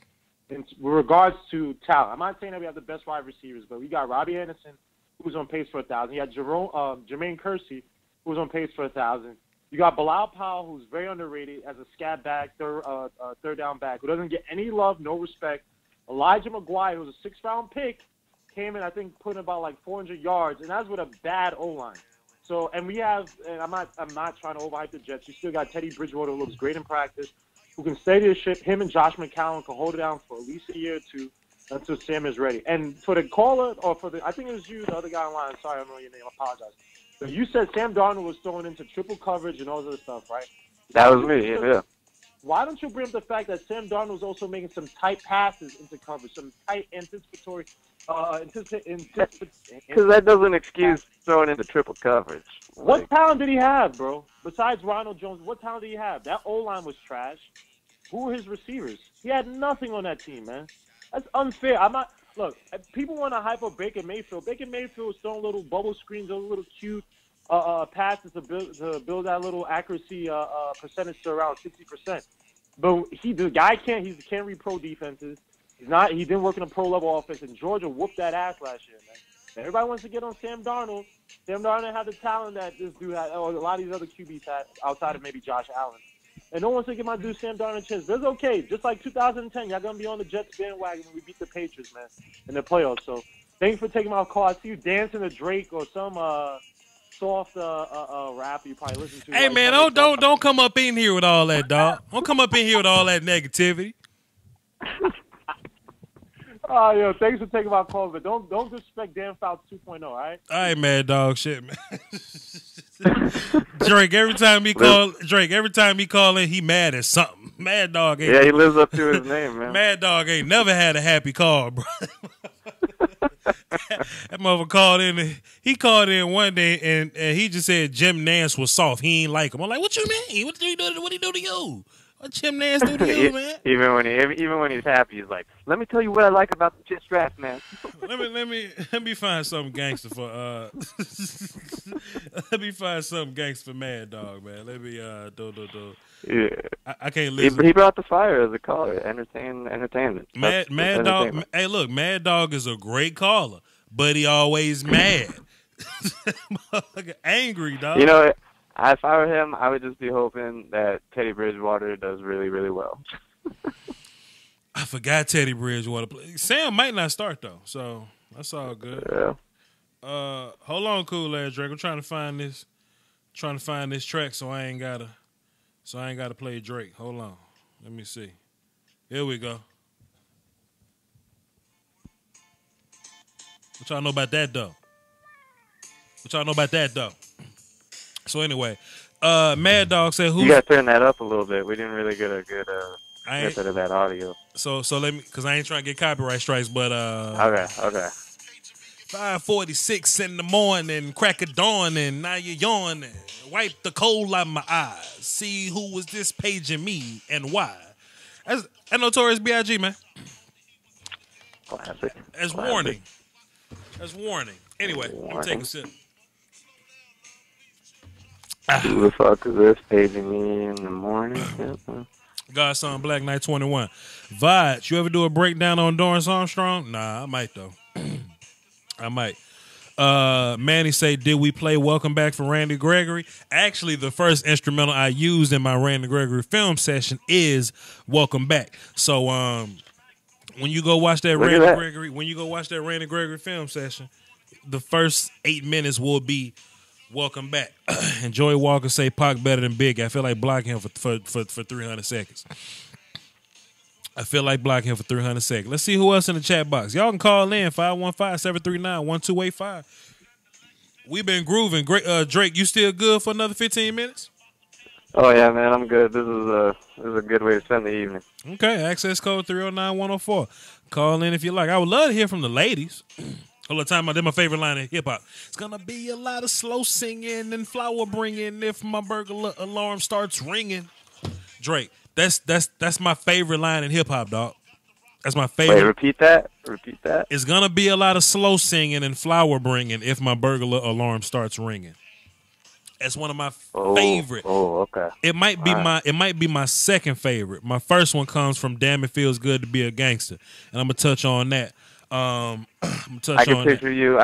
in regards to talent. I'm not saying that we have the best wide receivers, but we got Robbie Anderson, who's on pace for 1,000. You got Jermaine Kersey, who's on pace for 1,000. You got Bilal Powell, who's very underrated as a scat back, third down back, who doesn't get any love, no respect. Elijah McGuire, who's a 6th-round pick, came in, I think, putting about like 400 yards, and that's with a bad O-line. So, and we have, and I'm not trying to overhype the Jets. You still got Teddy Bridgewater, who looks great in practice, who can steady the ship. Him and Josh McCown can hold it down for at least a year or two until Sam is ready. And for the caller, or I think it was you, the other guy online. Sorry, I don't know your name. I apologize. But you said Sam Darnold was throwing into triple coverage and all this other stuff, right? That was me. Yeah. Why don't you bring up the fact that Sam Darnold was also making some tight passes into coverage, some tight anticipatory because that doesn't excuse throwing into triple coverage. What talent did he have, bro? Besides Ronald Jones, what talent did he have? That O-line was trash. Who were his receivers? He had nothing on that team, man. That's unfair. Look, people want to hype up Baker Mayfield. Baker Mayfield was throwing little bubble screens, those little cute passes to build that little accuracy percentage to around 60%. But he can't read pro defenses. He didn't work in a pro level offense, and Georgia whooped that ass last year, man. Everybody wants to get on Sam Darnold. Sam Darnold had the talent that this dude had, or a lot of these other QBs had, outside of maybe Josh Allen. And no one wants to give my dude Sam Darnold a chance. That's okay. Just like 2010, y'all going to be on the Jets bandwagon when we beat the Patriots, man, in the playoffs. So thanks for taking my call. I see you dancing to Drake or some soft rap you probably listen to. Hey, man, don't come up in here with all that, dog. Don't come up in here with all that negativity. Oh, yo, thanks for taking my call, but don't disrespect Dan Fouts 2.0, all right? All right, mad dog, shit, man. Drake, every time he call in, he mad at something. Mad dog ain't. Yeah, he lives up to his name, man. Mad dog ain't never had a happy call, bro. That motherfucker called in. He called in one day and he just said Jim Nance was soft. He ain't like him. I'm like, what you mean? What he do to you? What Jim Nance do to you, man? Even when he's happy, he's like, let me tell you what I like about the Jets draft, man. let me find something gangster for let me find something gangster for Mad Dog, man. Let me do. Yeah. I can't listen. He brought the fire as a caller. Entertainment. Mad Dog. Hey, look, Mad Dog is a great caller, but he always mad. Angry, dog. You know, if I were him, I would just be hoping that Teddy Bridgewater does really, really well. I forgot Teddy Bridgewater. Sam might not start though, so that's all good. Yeah. Hold on, cool ass Drake. I'm trying to find this track so I ain't gotta play Drake. Hold on. Let me see. Here we go. What y'all know about that though? So anyway, Mad Dog said who? You gotta turn that up a little bit. We didn't really get a good snippet of that audio. So let me, because I ain't trying to get copyright strikes, but Okay. 5:46 in the morning, crack of dawn, and now you're yawning. Wipe the coal out of my eyes. See who was this paging me and why. That's Notorious B.I.G., man. Classic. As warning. Anyway, let me take a sip. Who the fuck is this paging me in the morning? Godson Black Knight 21. Vod, you ever do a breakdown on Dorrance Armstrong? Nah, I might though. I might. Manny say, did we play Welcome Back for Randy Gregory? Actually, the first instrumental I used in my Randy Gregory film session is Welcome Back. So when you go watch that Randy Gregory film session, the first 8 minutes will be Welcome Back. And Joey Walker say Pac better than Big. I feel like blocking him for 300 seconds. Let's see who else in the chat box. Y'all can call in 515-739-1285. We've been grooving. Great, Drake, you still good for another 15 minutes? Oh yeah, man, I'm good. This is a good way to spend the evening. Okay, access code 309-104. Call in if you like. I would love to hear from the ladies. All the time, that's my favorite line in hip hop. It's gonna be a lot of slow singing and flower bringing if my burglar alarm starts ringing. Drake, that's my favorite line in hip hop, dog. That's my favorite. Wait, repeat that. It's gonna be a lot of slow singing and flower bringing if my burglar alarm starts ringing. That's one of my favorite. Oh, okay. It might be my second favorite. My first one comes from "Damn It Feels Good to Be a Gangster," and I'm gonna touch on that. I picture you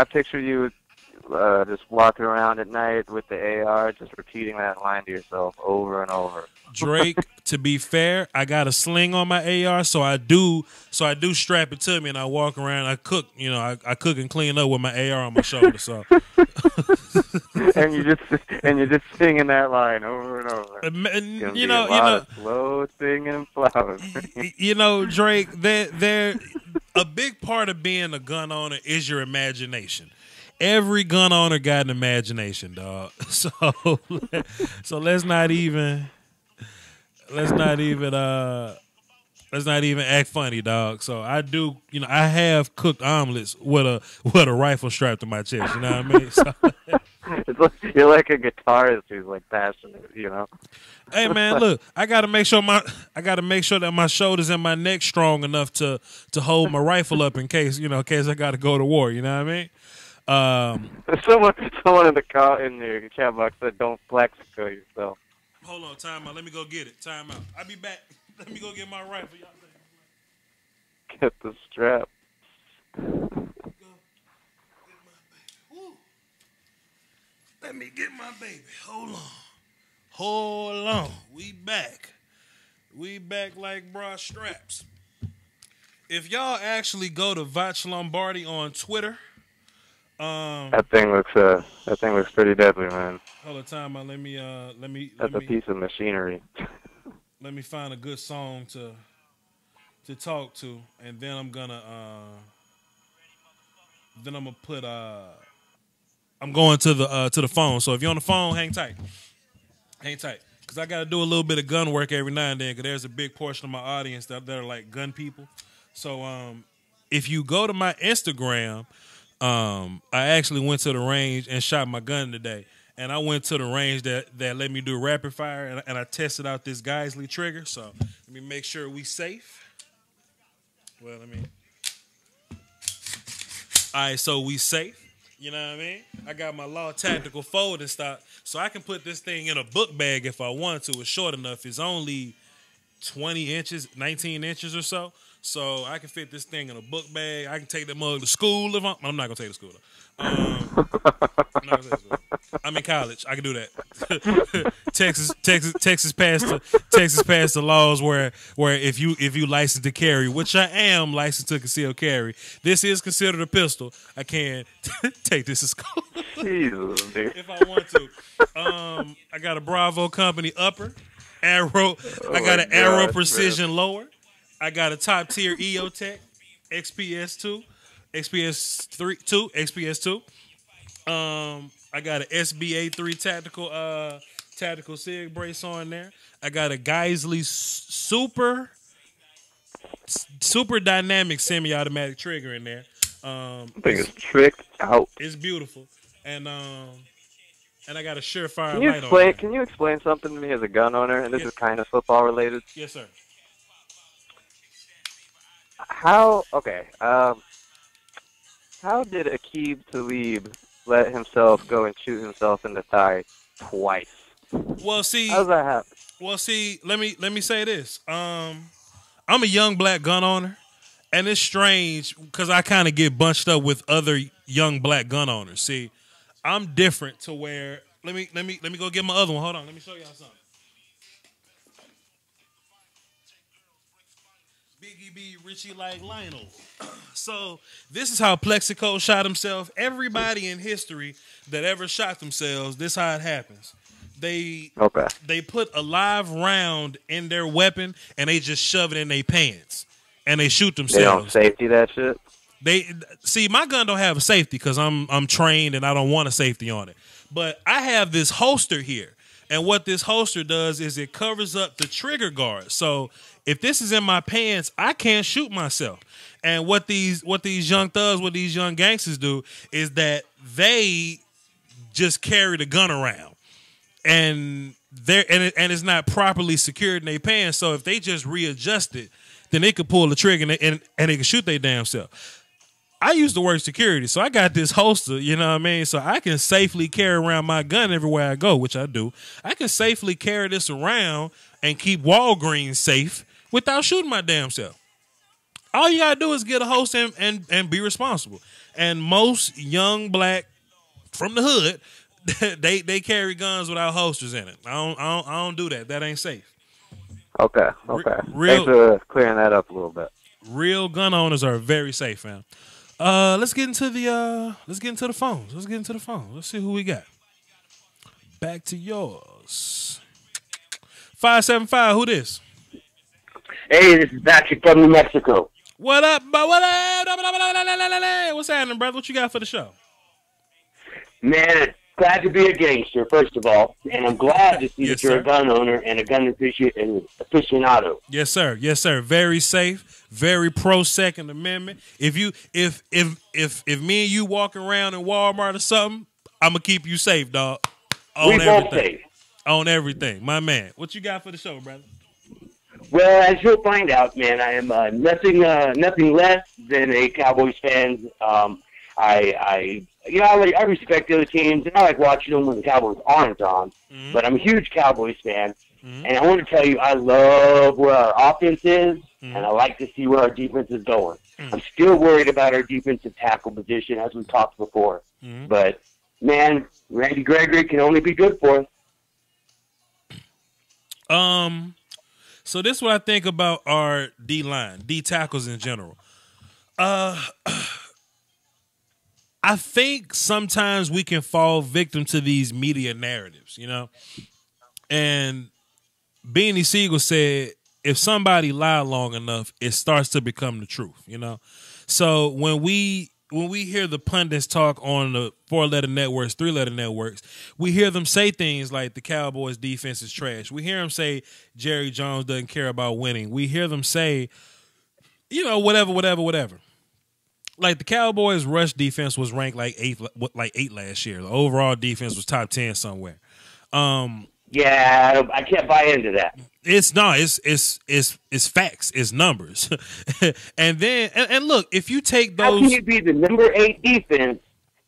just walking around at night with the AR, just repeating that line to yourself over and over. Drake, to be fair, I got a sling on my AR, so I do strap it to me, and I walk around. I cook, I cook and clean up with my AR on my shoulder. So, and you're just singing that line over and over. Slow singing flowers. Drake, they're a big part of being a gun owner is your imagination. Every gun owner got an imagination, dog. So let's not even act funny, dog. So I do, I have cooked omelets with a rifle strapped to my chest. You know what I mean? So, you're like a guitarist who's like passionate, Hey man, look, I gotta make sure that my shoulders and my neck strong enough to hold my rifle up in case I gotta go to war. You know what I mean? Someone in the chat box said, "Don't flex kill yourself." Hold on, time out. Let me go get it. Time out. I'll be back. Let me go get my rifle. Y'all get the strap. Let me get my baby. Hold on. We back. We back like bra straps. If y'all actually go to Vach Lombardi on Twitter, that thing looks pretty deadly, man. Hold on, time out. Let me. That's a piece of machinery. Let me find a good song to talk to, and then I'm gonna put I'm going to the phone. So if you're on the phone, hang tight, because I got to do a little bit of gun work every now and then. Because there's a big portion of my audience that are like gun people. So if you go to my Instagram, I actually went to the range and shot my gun today. And I went to the range that let me do rapid fire, and I tested out this Geisley trigger. So let me make sure we safe. Well, all right, so we safe. You know what I mean? I got my Law Tactical folding stock, so I can put this thing in a book bag if I want to. It's short enough. It's only 20 inches, 19 inches or so. So I can fit this thing in a book bag. I can take that mug to school if I'm not going to take it to school, though. I'm in college. I can do that. Texas passed the laws where if you licensed to carry, which I am licensed to conceal carry, this is considered a pistol. I can take this to school if I want to. I got a Bravo Company upper, Arrow. I got an Arrow Precision lower. I got a top tier EOTech XPS2. XPS2. I got an SBA 3 tactical SIG brace on there. I got a Geisley super dynamic semi-automatic trigger in there. I think it's tricked out. It's beautiful, and I got a Surefire can you light explain, on there. Can you explain something to me as a gun owner? And this is kind of football related. Yes, sir. How did Aqib Talib let himself go and shoot himself in the thigh twice? Well, see, how does that happen? Well, see, let me say this. I'm a young black gun owner, and it's strange because I kind of get bunched up with other young black gun owners. See, I'm different to where let me go get my other one. Hold on, let me show y'all something. Biggie B, Richie like Lionel. So this is how Plexico shot himself. Everybody in history that ever shot themselves, this is how it happens. They put a live round in their weapon and they just shove it in their pants and they shoot themselves. They don't safety that shit. They see my gun don't have a safety because I'm trained and I don't want a safety on it. But I have this holster here, and what this holster does is it covers up the trigger guard. So if this is in my pants, I can't shoot myself. And what these young thugs, what these young gangsters do is that they just carry the gun around, and it's not properly secured in their pants. So if they just readjust it, then they could pull the trigger and they can shoot their damn self. I used to work security, so I got this holster, you know what I mean? So I can safely carry around my gun everywhere I go, which I do. I can safely carry this around and keep Walgreens safe without shooting my damn self. All you gotta do is get a holster and be responsible. And most young black from the hood, they carry guns without holsters in it. I don't do that. That ain't safe. Okay. Thanks for clearing that up a little bit. Real gun owners are very safe, fam. Let's get into the phones. Let's see who we got. Back to yours. 575. Who this? Hey, this is Patrick from New Mexico. What up? What's happening, brother? What you got for the show? Man, glad to be a gangster, first of all, and I'm glad to see that you're a gun owner and a gun aficionado. Yes, sir. Yes, sir. Very safe. Very pro Second Amendment. If me and you walk around in Walmart or something, I'm gonna keep you safe, dog. We both safe. On everything, my man. What you got for the show, brother? Well, as you'll find out, man, I am nothing less than a Cowboys fan. I respect the other teams, and I like watching them when the Cowboys aren't on. Mm-hmm. But I'm a huge Cowboys fan, and I want to tell you, I love where our offense is, and I like to see where our defense is going. I'm still worried about our defensive tackle position, as we talked before. But man, Randy Gregory can only be good for us. So this is what I think about our D-line, D tackles in general. I think sometimes we can fall victim to these media narratives, you know? And Beanie Siegel said, if somebody lie long enough, it starts to become the truth, you know? So when we hear the pundits talk on the 4-letter networks, 3-letter networks, we hear them say things like the Cowboys defense is trash. We hear them say Jerry Jones doesn't care about winning. We hear them say, you know, whatever. Like the Cowboys' rush defense was ranked like eight last year. The overall defense was top 10 somewhere. Yeah, I can't buy into that. It's facts, it's numbers. And then and look, if you take those, how can you be the number 8 defense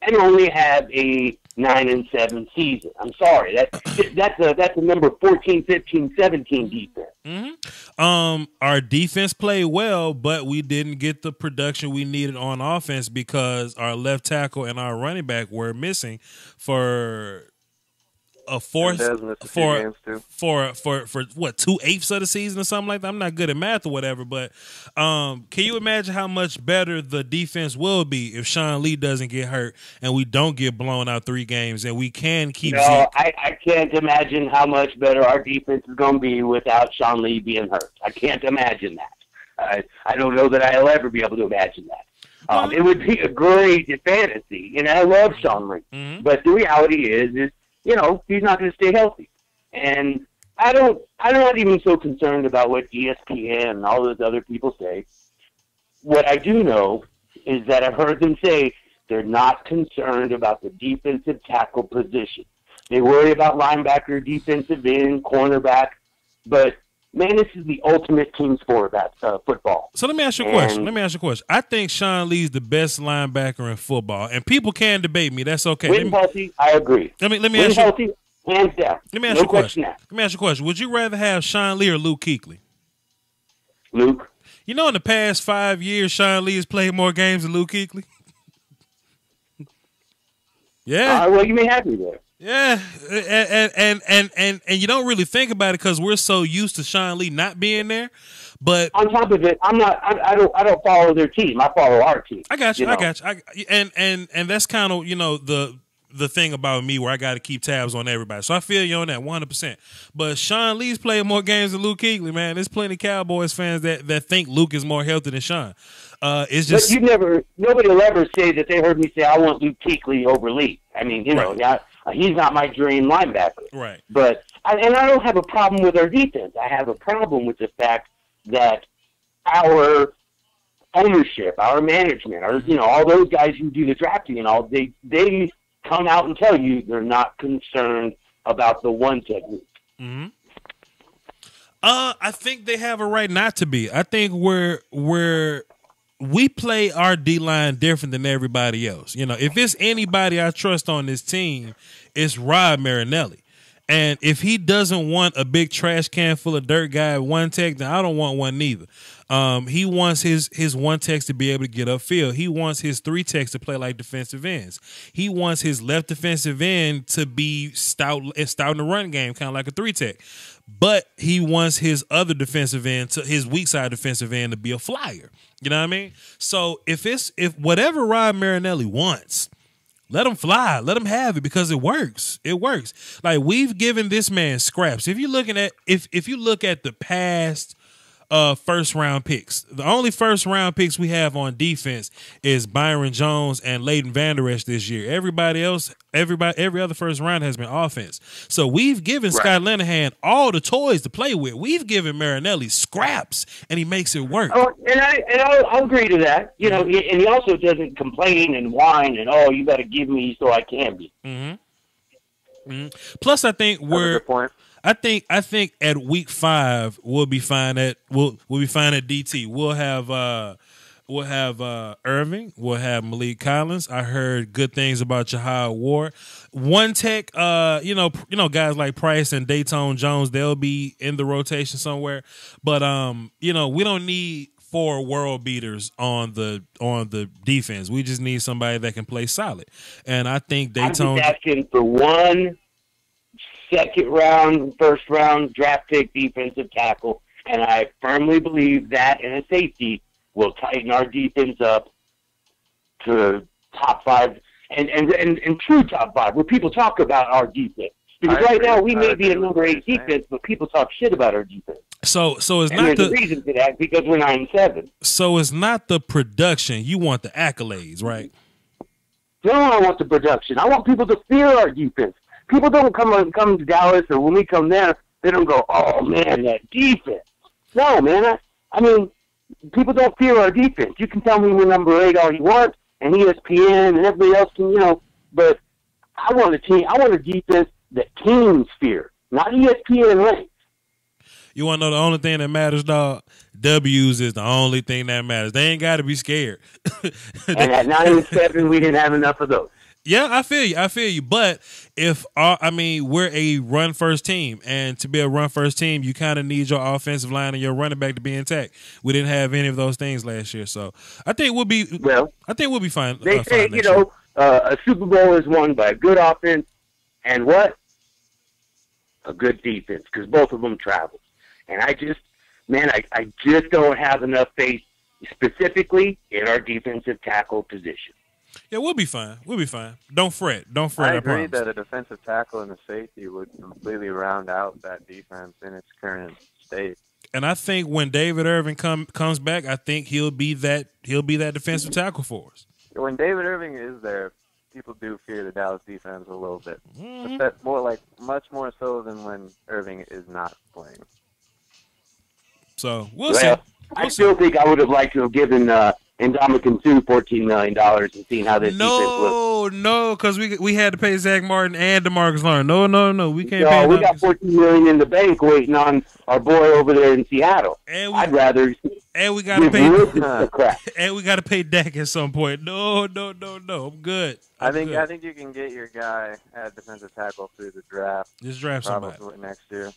and only have a 9-7 season? I'm sorry, that's a number 14, 15, 17 defense. Mm-hmm. Our defense played well, but we didn't get the production we needed on offense because our left tackle and our running back were missing for a fourth for what 2/8 of the season or something like that. I'm not good at math or whatever, but can you imagine how much better the defense will be if Sean Lee doesn't get hurt and we don't get blown out 3 games and we can keep? No, I can't imagine how much better our defense is going to be without Sean Lee being hurt. I can't imagine that. I don't know that I'll ever be able to imagine that. It would be a great fantasy, and I love Sean Lee, but the reality is. You know, he's not going to stay healthy. And I'm not even so concerned about what ESPN and all those other people say. What I do know is that I've heard them say they're not concerned about the defensive tackle position. They worry about linebacker, defensive end, cornerback. But, man, this is the ultimate team sport about football. So let me ask you a question. I think Sean Lee's the best linebacker in football, and people can debate me. That's okay. When healthy, I agree. Let me when ask you. Healthy, hands down. Let me ask you a question. Let me ask you a question. Would you rather have Sean Lee or Luke Kuechly? Luke. You know, in the past 5 years, Sean Lee has played more games than Luke Kuechly. Yeah. Well, you may have me there. Yeah, and you don't really think about it because we're so used to Sean Lee not being there. But on top of it, I don't follow their team. I follow our team. I got you. And that's kind of the thing about me where I got to keep tabs on everybody. So I feel you on that 100%. But Sean Lee's played more games than Luke Kuechly, man. There's plenty of Cowboys fans that think Luke is more healthy than Sean. It's just nobody will ever say that they heard me say I want Luke Kuechly over Lee. I mean, you know, he's not my dream linebacker. Right. But I don't have a problem with our defense. I have a problem with the fact that our ownership, our management, all those guys who do the drafting and all, they come out and tell you they're not concerned about the one technique. Mm-hmm. I think they have a right not to be. I think we play our D-line different than everybody else. You know, if it's anybody I trust on this team, it's Rod Marinelli. And if he doesn't want a big trash can full of dirt guy at one tech, then I don't want one neither. He wants his one techs to be able to get upfield. He wants his 3 techs to play like defensive ends. He wants his left defensive end to be stout in the run game, kind of like a 3 tech. But he wants his other defensive end, his weak side defensive end, to be a flyer. You know what I mean? So if whatever Rod Marinelli wants, let him fly. Let him have it because it works. It works. Like, we've given this man scraps. If you look at the past first round picks, the only first round picks we have on defense is Byron Jones and Leighton Vander Esch this year. Every other first round has been offense. So we've given Scott Linehan all the toys to play with. We've given Marinelli scraps, and he makes it work. Oh, and I'll agree to that. You know, and he also doesn't complain and whine and you got to give me so I can be. Mm-hmm. Mm-hmm. Plus, I think I think at week 5 we'll be fine at DT. We'll have Irving. We'll have Malik Collins. I heard good things about Jahad Ward. One tech, guys like Price and Dayton Jones, they'll be in the rotation somewhere. But we don't need 4 world beaters on the defense. We just need somebody that can play solid. And I think I'm just Daytona asking for one second round, first round draft pick defensive tackle, and I firmly believe that and a safety will tighten our defense up to top 5 and true top 5, where people talk about our defense. Because right now we may be a number 8 defense, but people talk shit about our defense. So it's and not there's a reason for that, because we're 9-7. So it's not the production. You want the accolades, right? No, I want the production. I want people to fear our defense. People don't come to Dallas, or when we come there, they don't go, oh, man, that defense. No, man. I mean, people don't fear our defense. You can tell me we're number 8 all you want, and ESPN and everybody else can, but I want a team. I want a defense that teams fear, not ESPN ranked. You want to know the only thing that matters, dog? W's is the only thing that matters. They ain't got to be scared. And at 9-7, we didn't have enough of those. Yeah, I feel you. But if we're a run first team, and to be a run first team, you kind of need your offensive line and your running back to be intact. We didn't have any of those things last year, so I think we'll be fine. They say fine a Super Bowl is won by a good offense and what? A good defense, because both of them travel. And I just don't have enough faith specifically in our defensive tackle position. Yeah, we'll be fine. Don't fret. I agree that a defensive tackle and a safety would completely round out that defense in its current state. And I think when David Irving comes back, I think he'll be that defensive tackle for us. When David Irving is there, people do fear the Dallas defense a little bit. But that's much more so than when Irving is not playing. So we'll see. I still think I would have liked to have given Ndamukong Suh $14 million and seen how this defense looks. No, because we had to pay Zach Martin and DeMarcus Lawrence. No, we can't pay. We got $14 million in the bank waiting on our boy over there in Seattle. I'd rather. And we got to pay. Crap. And we got to pay Dak at some point. No. I'm good. I think you can get your guy at defensive tackle through the draft. Just draft somebody next year.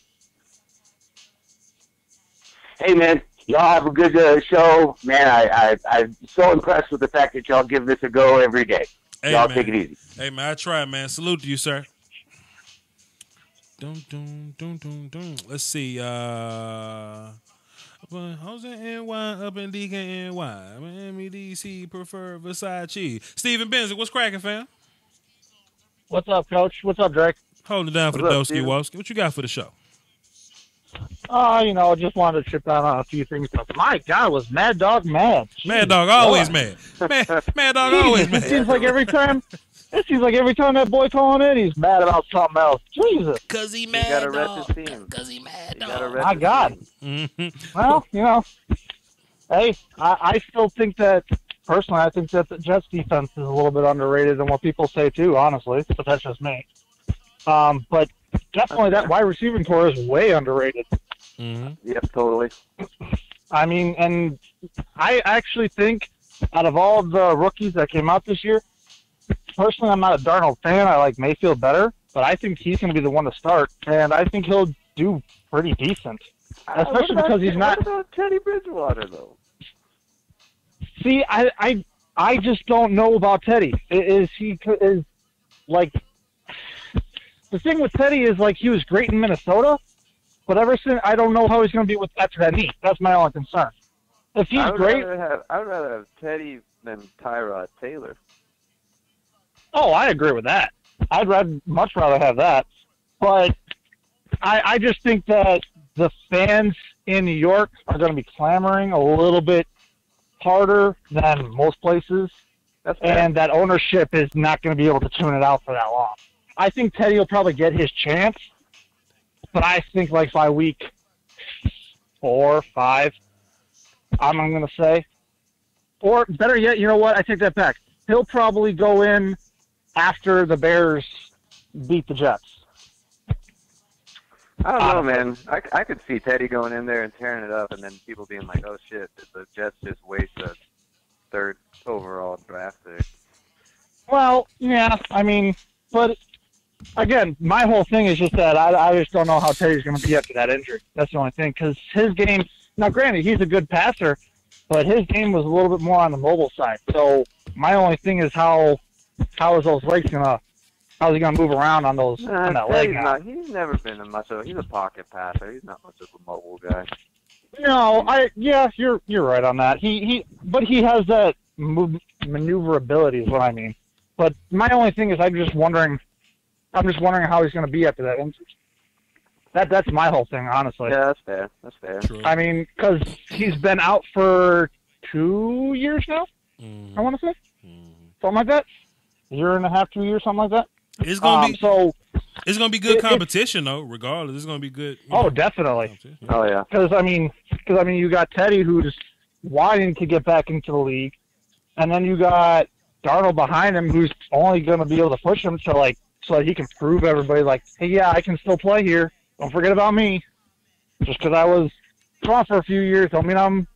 Hey man, y'all have a good show, man. I'm so impressed with the fact that y'all give this a go every day. Hey, y'all man. Take it easy. Hey man, I try, man. Salute to you, sir. Let's see. How's it NY up in DKNY? Miami, DC, prefer Versace. Steven Benson, what's cracking, fam? What's up, Coach? What's up, Drake? Holding it down for the Doski Woski. What you got for the show? Just wanted to chip out on a few things. But my God, was Mad Dog mad? Jeez, Mad Dog always mad. Mad Dog always mad. It seems like every time that boy calling in, he's mad about something else. Jesus. Cause he mad. He got to rep his team. Cause he mad. Dog. My God. Well, hey, I still think that. Personally, I think that the Jets defense is a little bit underrated than what people say too. Honestly, but that's just me. But definitely that wide receiving core is way underrated. Mm-hmm. Yep, totally. I mean, and I actually think out of all the rookies that came out this year, personally, I'm not a Darnold fan. I like Mayfield better, but I think he's going to be the one to start, and I think he'll do pretty decent, especially because he's not. What about Teddy Bridgewater, though? See, I just don't know about Teddy. Is like the thing with Teddy is like he was great in Minnesota, but ever since I don't know how he's going to be after that knee. That's my only concern. If he's great, I would rather have Teddy than Tyrod Taylor. Oh, I agree with that. I'd much rather have that, but I just think that the fans in New York are going to be clamoring a little bit harder than most places, and that ownership is not going to be able to tune it out for that long. I think Teddy will probably get his chance, but I think like by week 4 or 5, I'm going to say, or better yet, you know what? I take that back. He'll probably go in after the Bears beat the Jets. I don't know, man. I could see Teddy going in there and tearing it up, and then people being like, "Oh shit, the Jets just waste a 3rd overall draft pick." Well, yeah, I mean, but again, my whole thing is just that I just don't know how Teddy's going to be after that injury. That's the only thing, because his game. Now, granted, he's a good passer, but his game was a little bit more on the mobile side. So my only thing is how is those legs how's he gonna move around on those on that leg? He's never been he's a pocket passer. He's not much of a mobile guy. No, you're right on that. But he has that maneuverability is what I mean. But my only thing is I'm just wondering how he's going to be after that injury. That's my whole thing, honestly. Yeah, that's fair. True. I mean, because he's been out for 2 years now. I want to say something like that. 1.5, 2 years, something like that. It's gonna be it's gonna be good competition though. Regardless, it's gonna be good. Oh, definitely. Oh yeah. Because I mean, you got Teddy who's wanting to get back into the league, and then you got Darnold behind him who's only going to be able to push him so that he can prove everybody hey, yeah, I can still play here. Don't forget about me. Just because I was gone for a few years don't mean I'm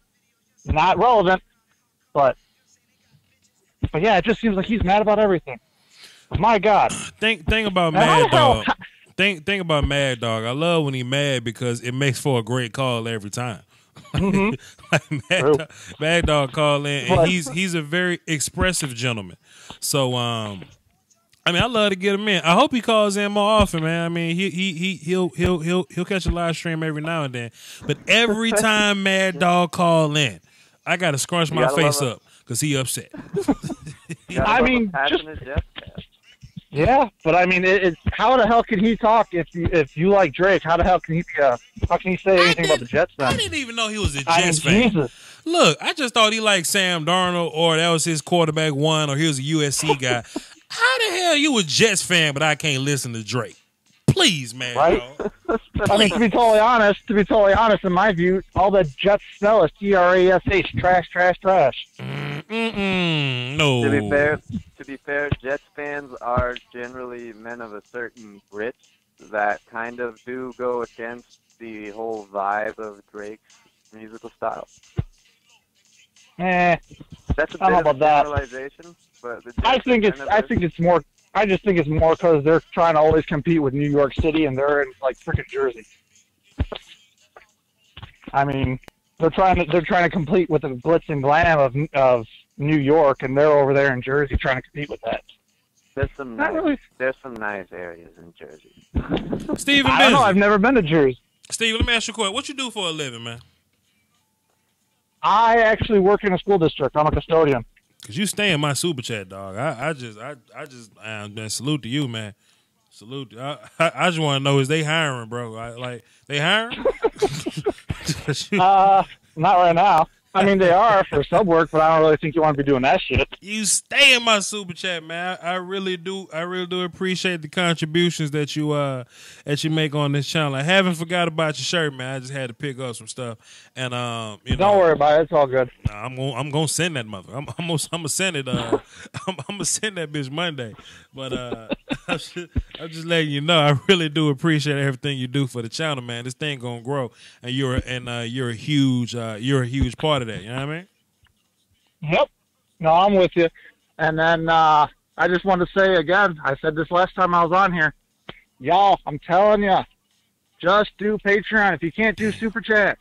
not relevant. But yeah, it just seems like he's mad about everything. My God. Think about Mad Dog. Think about Mad Dog. I love when he's mad because it makes for a great call every time. Like Mad Dog call in, and he's a very expressive gentleman. So I mean, I love to get him in. I hope he calls in more often, man. I mean, he'll catch a live stream every now and then. But every time Mad Dog call in, I gotta scrunch my face up because he upset. I mean, yeah, but I mean, how the hell can he talk if you like Drake? How the hell can he say anything about the Jets then? I didn't even know he was a Jets fan. Jesus. Look, I just thought he liked Sam Darnold or that was his quarterback one or he was a USC guy. How the hell you a Jets fan but I can't listen to Drake? Please, man. Right? I mean, to be totally honest, in my view, all the Jets smell is TRASH, trash, trash, trash. No. To be fair, Jets fans are generally men of a certain grit that kind of do go against the whole vibe of Drake's musical style. That's a bit of a generalization, but I just think it's more because they're trying to always compete with New York City, and they're in like freaking Jersey. I mean, they're trying to compete with the glitz and glam of New York, and they're over there in Jersey trying to compete with that. There's some nice areas in Jersey. Steven, I don't know. I've never been to Jersey. Steve, let me ask you a question. What you do for a living, man? I actually work in a school district. I'm a custodian. Cause you stay in my super chat, dog. I just salute to you, man. Salute. I just want to know, is they hiring, bro? They hiring? Not right now. I mean, they are for sub work, but I don't really think you want to be doing that shit. You stay in my super chat, man. I really do appreciate the contributions that you make on this channel. I haven't forgot about your shirt, man. I just had to pick up some stuff, and don't worry about it. It's all good. I'm gonna send that mother. I'm gonna send it. I'm gonna send that bitch Monday. But I'm just letting you know. I really do appreciate everything you do for the channel, man. This thing gonna grow, and you're a huge part of that. You know what I mean? Yep. No, I'm with you. And then I just wanted to say again, I said this last time I was on here, y'all, I'm telling you, just do Patreon. If you can't do Super Chats,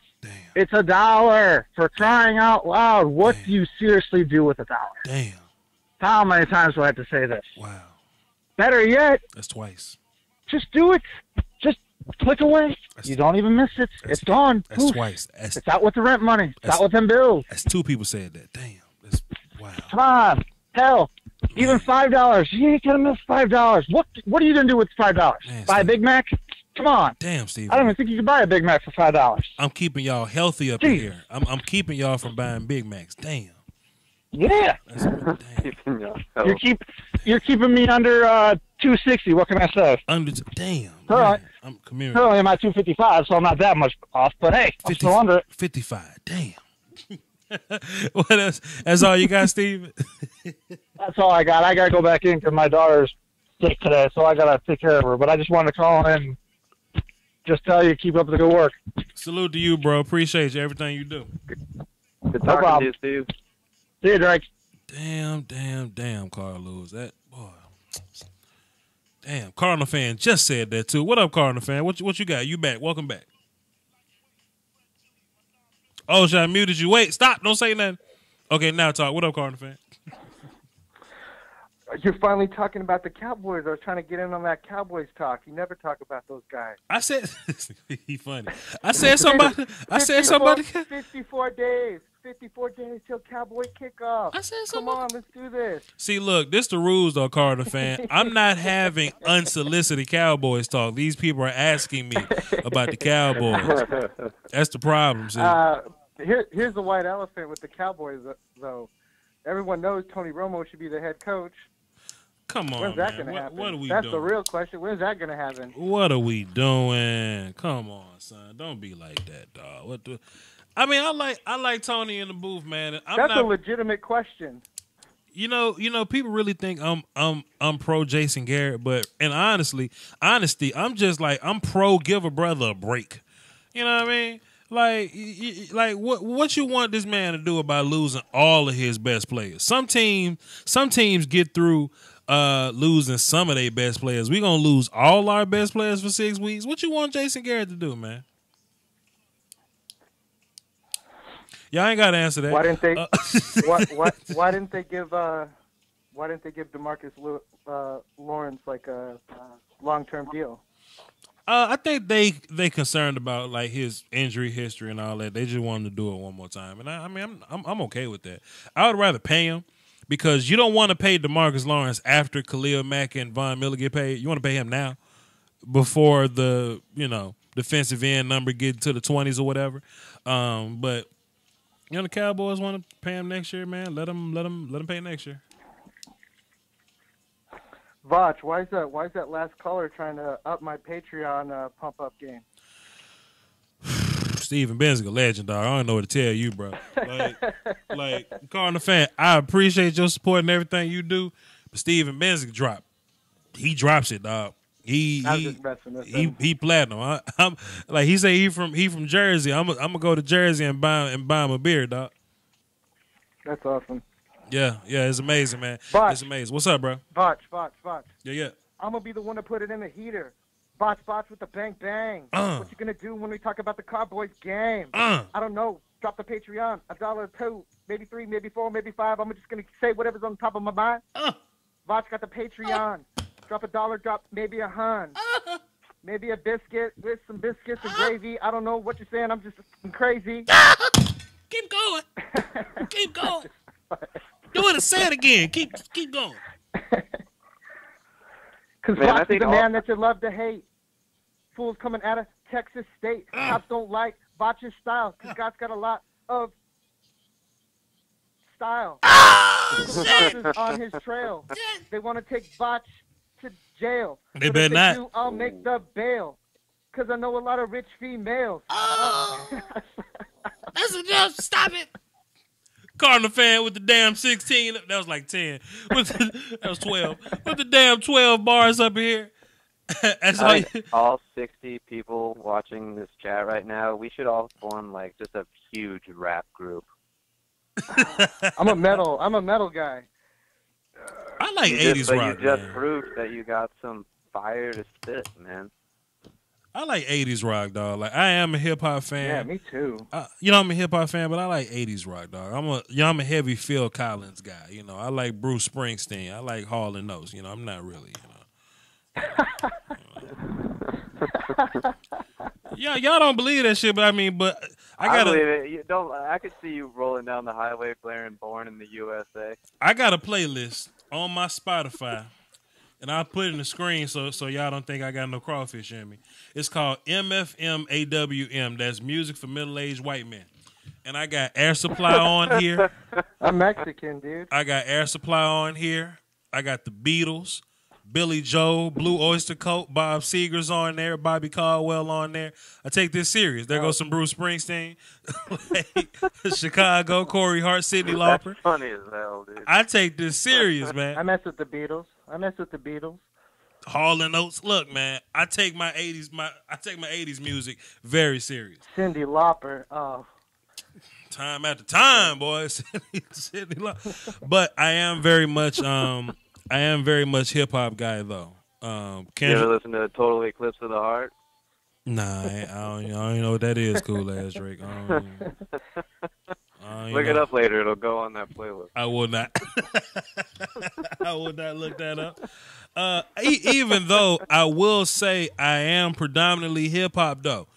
it's $1 for crying out loud. What do you seriously do with $1? Damn. How many times do I have to say this? Wow. Better yet, that's twice. Just do it. Just click away. You don't even miss it. It's gone. That's Poof. twice. It's out with the rent money. It's out with them bills. That's two people said that. Damn. That's wow. Come on. Hell, even $5. You ain't gonna miss $5. What are you gonna do with $5? Buy a Big Mac? Come on. Damn, Steve. I don't even think you can buy a Big Mac for $5. I'm keeping y'all healthy up in here. I'm keeping y'all from buying Big Macs. Damn. Yeah. Damn. You're keeping me under 260. What can I say? Damn. Currently, I'm coming. Currently, I'm at 255, so I'm not that much off. But hey, I'm still under it. 55. Damn. What else? That's all you got, Steve? That's all I got. I gotta go back in because my daughter's sick today, so I gotta take care of her. But I just wanted to call in, and just tell you, keep up the good work. Salute to you, bro. Appreciate you, everything you do. Good talking to you, Steve. See you, Drake. Damn, Carlos. That boy. Damn, Cardinal fan just said that too. What up, Cardinal fan? What you got? You back? Welcome back. Oh, shit, I muted you. Wait, stop. Don't say nothing. Okay, now talk. What up, Cardinal fan? You're finally talking about the Cowboys. I was trying to get in on that Cowboys talk. You never talk about those guys. I said he funny. I said somebody. 54 days. 54 days till Cowboy kickoff. I said Come on, let's do this. See, look, this the rules, though, Cardinal fan. I'm not having unsolicited Cowboys talk. These people are asking me about the Cowboys. That's the problem. See? Here's the white elephant with the Cowboys, though. Everyone knows Tony Romo should be the head coach. Come on, When's that man. going to happen? What are we That's doing? the real question. When's that going to happen? What are we doing? Come on, son. Don't be like that, dog. What the? I mean, I like Tony in the booth, man. That's a legitimate question. You know, people really think I'm pro Jason Garrett, but in honesty, I'm just like I'm pro give a brother a break. You know what I mean? Like what you want this man to do about losing all of his best players? Some teams get through losing some of their best players. We gonna lose all our best players for 6 weeks. What you want Jason Garrett to do, man? Y'all ain't got to answer that. Why didn't they? Why didn't they give DeMarcus Lawrence like a long-term deal? I think they concerned about like his injury history and all that. They just wanted to do it one more time, and I mean I'm okay with that. I would rather pay him because you don't want to pay DeMarcus Lawrence after Khalil Mack and Von Miller get paid. You want to pay him now before the defensive end number get to the 20s or whatever. But the Cowboys want to pay him next year, man. Let him pay next year. Vach, why is that last caller trying to up my Patreon pump up game? Steven Ben's a legend, dog. I don't know what to tell you, bro. Like Cardinal fan, I appreciate your support and everything you do, but Steven Ben's drop. He drops it, dog. He platinum. I'm like he say he from Jersey. I'm gonna go to Jersey and buy him a beer, dog. That's awesome. Yeah, it's amazing, man. It's amazing. What's up, bro? Vach. Yeah. I'm gonna be the one to put it in the heater. Vach with the bang bang. What you gonna do when we talk about the Cowboys game? I don't know. Drop the Patreon. $1, maybe $3, maybe $4, maybe $5. I'm just gonna say whatever's on top of my mind. Vach got the Patreon. Drop $1, drop maybe $100. Maybe a biscuit with some biscuits and gravy. I don't know what you're saying. I'm just crazy. Keep going. Keep going. Do it and say it again. Keep going. Because Vach is the man that you love to hate. Fools coming out of Texas State. Cops don't like Vach's style because God's got a lot of style. Bosses on his trail. They want to take Vach to jail. They better not. Do, I'll make the bail. Because I know a lot of rich females. That's enough. Stop it. Cardinal fan with the damn 16. That was like 10. That was 12. With the damn 12 bars up here. All 60 people watching this chat right now, we should all form like just a huge rap group. I'm a metal guy. I like 80s rock. You just proved that you got some fire to spit, man. I like 80s rock, dog. Like I am a hip hop fan. Yeah, me too. I'm a hip hop fan, but I like 80s rock, dog. I'm a heavy Phil Collins guy. I like Bruce Springsteen. I like Hall & Oates. I'm not really, Yeah, y'all don't believe that shit, but I believe it. You don't. I could see you rolling down the highway blaring "Born in the USA." I got a playlist on my Spotify, and I'll put it in the screen so y'all don't think I got no crawfish in me. It's called MFMAWM. That's music for middle-aged white men. And I got Air Supply on here. I'm Mexican, dude. I got Air Supply on here. I got the Beatles. Billy Joel, Blue Oyster Cult, Bob Seger's on there, Bobby Caldwell on there. I take this serious. There goes some Bruce Springsteen, Chicago, Corey Hart, Sidney Lauper. That's funny as hell, dude. I take this serious, man. I mess with the Beatles. Hall & Oates. Look, man, I take my 80s music very serious. Cyndi Lauper. Oh. Time after time, boys. Cyndi Lauper. But I am very much hip hop guy though. You ever listen to Total Eclipse of the Heart? Nah, I don't know what that is, cool ass Drake. Look it up later. It'll go on that playlist. I will not. I will not look that up. Even though I will say I am predominantly hip hop, though.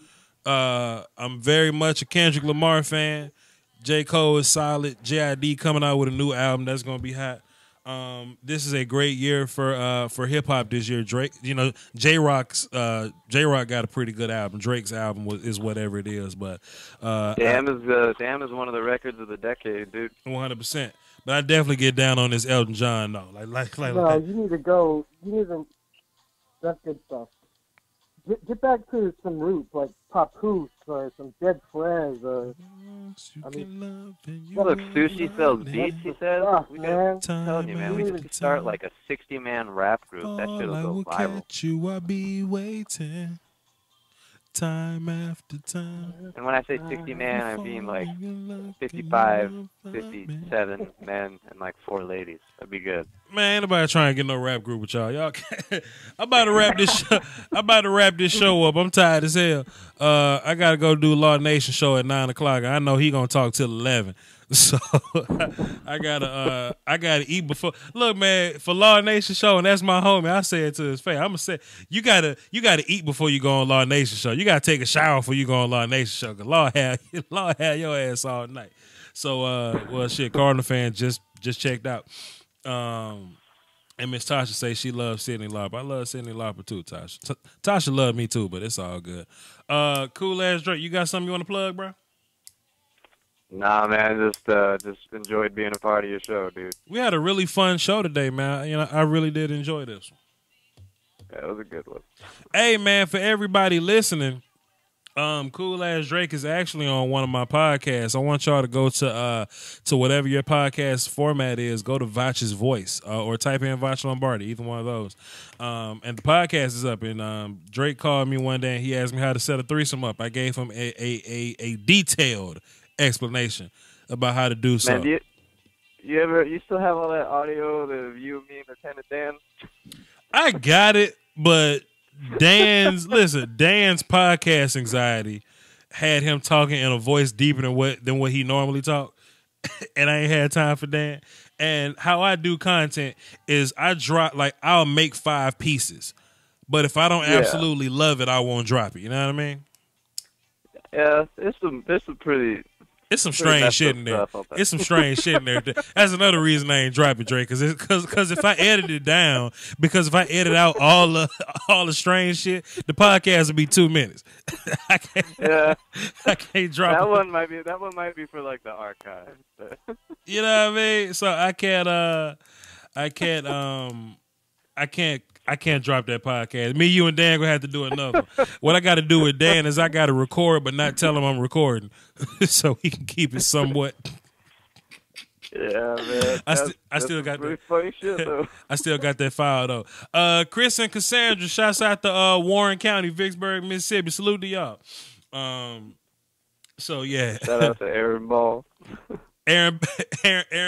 I'm very much a Kendrick Lamar fan. J. Cole is solid. JID coming out with a new album that's gonna be hot. This is a great year for hip hop this year. Drake, J-Rock got a pretty good album. Drake's album is whatever it is, but Damn is one of the records of the decade, dude. 100%. But I definitely get down on this Elton John though. No, you need to go. You need to. That's good stuff. Get back to some roots like Papoose or some Dead Fres or. Look, Sushi sells beats. He says. I'm telling you, man. We should start like a 60-man rap group. That shit'll go viral. I'll be waiting. Time after time. And when I say 60 man, I mean like 55, 57 men and like 4 ladies. That'd be good. Man, ain't nobody trying to get no rap group with y'all. Y'all can't. I'm about to wrap this show. I'm about to wrap this show up. I'm tired as hell. I gotta go do Law Nation show at 9:00. I know he gonna talk till 11. So I gotta eat before. Look, man, for Law Nation show, and that's my homie. I say it to his face. I'm gonna say you gotta eat before you go on Law Nation show. You gotta take a shower before you go on Law Nation show. Cause Law had your ass all night. So well, shit, Cardinal fan just checked out. And Miss Tasha say she loves Sydney Lauper. I love Sydney Lauper too, Tasha. Tasha love me too, but it's all good. Cool ass Drake. You got something you want to plug, bro? Nah, man, just enjoyed being a part of your show, dude. We had a really fun show today, man. I really did enjoy this one. Yeah, it was a good one. Hey, man, for everybody listening, Cool Ass Drake is actually on one of my podcasts. I want y'all to go to whatever your podcast format is. Go to Vach's Voice or type in Vach Lombardi, either one of those. And the podcast is up. And Drake called me one day and he asked me how to set a threesome up. I gave him a detailed explanation about how to do so. Man, you still have all that audio of you and me and Lieutenant Dan? I got it, but Dan's podcast anxiety had him talking in a voice deeper than what he normally talk, and I ain't had time for Dan. And how I do content is I'll make 5 pieces, but if I don't absolutely love it, I won't drop it. You know what I mean? Yeah, it's some pretty. It's some strange shit in there. It's some strange shit in there. That's another reason I ain't dropping Drake. Because if I edit it down, if I edit out all the strange shit, the podcast would be 2 minutes. I can't drop that it. That one might be for like the archive. You know what I mean? So I can't drop that podcast. Me, you, and Dan gonna have to do another. What I got to do with Dan is I got to record, but not tell him I'm recording, so he can keep it somewhat. Yeah, man. I still got that funny shit though. I still got that file though. Chris and Cassandra, shouts out to Warren County, Vicksburg, Mississippi. Salute to y'all. So yeah. Shout out to Aaron Ball. Aaron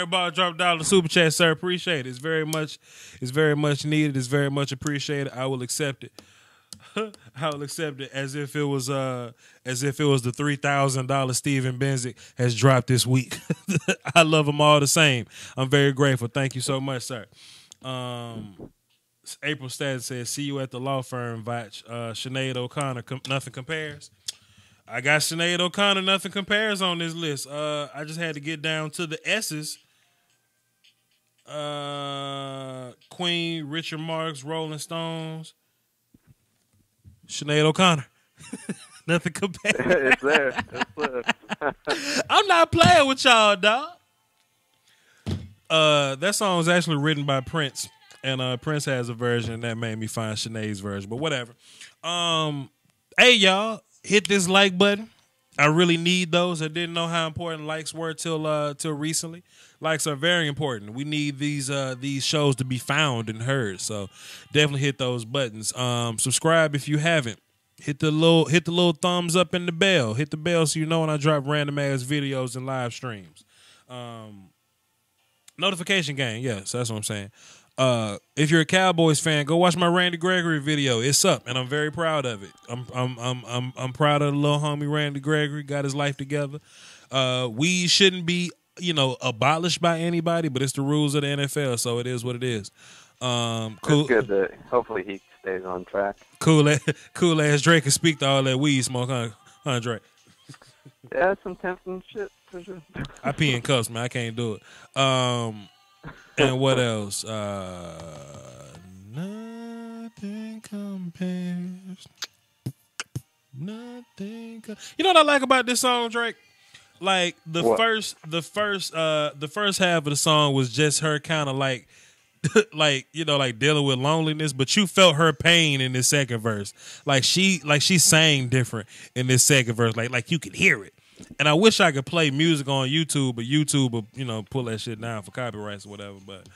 Ball dropped down the super chat, sir. Appreciate it. It's very much needed. It's very much appreciated. I will accept it. I will accept it as if it was the $3,000 Steven Benzic has dropped this week. I love them all the same. I'm very grateful. Thank you so much, sir. April Stats says, "See you at the law firm, Vach." Sinead O'Connor, nothing compares. I got Sinead O'Connor, nothing compares on this list. I just had to get down to the S's. Queen, Richard Marx, Rolling Stones, Sinead O'Connor. Nothing compares. It's there. I'm not playing with y'all, dog. That song was actually written by Prince, and Prince has a version that made me find Sinead's version, but whatever. Hey, y'all. Hit this like button. I really need those. I didn't know how important likes were till recently. Likes are very important. We need these shows to be found and heard. So definitely hit those buttons. Subscribe if you haven't. Hit the little thumbs up and the bell. Hit the bell so you know when I drop random ass videos and live streams. Notification gang. Yes, that's what I'm saying. If you're a Cowboys fan, go watch my Randy Gregory video. It's up, and I'm very proud of it. I'm proud of the little homie Randy Gregory. Got his life together. We shouldn't be, abolished by anybody, but it's the rules of the NFL, so it is what it is. Cool. It's good that hopefully he stays on track. Cool ass Drake can speak to all that weed smoke, huh Drake? Yeah, some tempting shit for sure. I pee in cups, man. I can't do it. And what else? Nothing compares. You know what I like about this song, Drake? Like the first half of the song was just her kind of like dealing with loneliness, but you felt her pain in this second verse. Like she sang different in this second verse. Like you could hear it. And I wish I could play music on YouTube, but YouTube will, pull that shit down for copyrights or whatever. But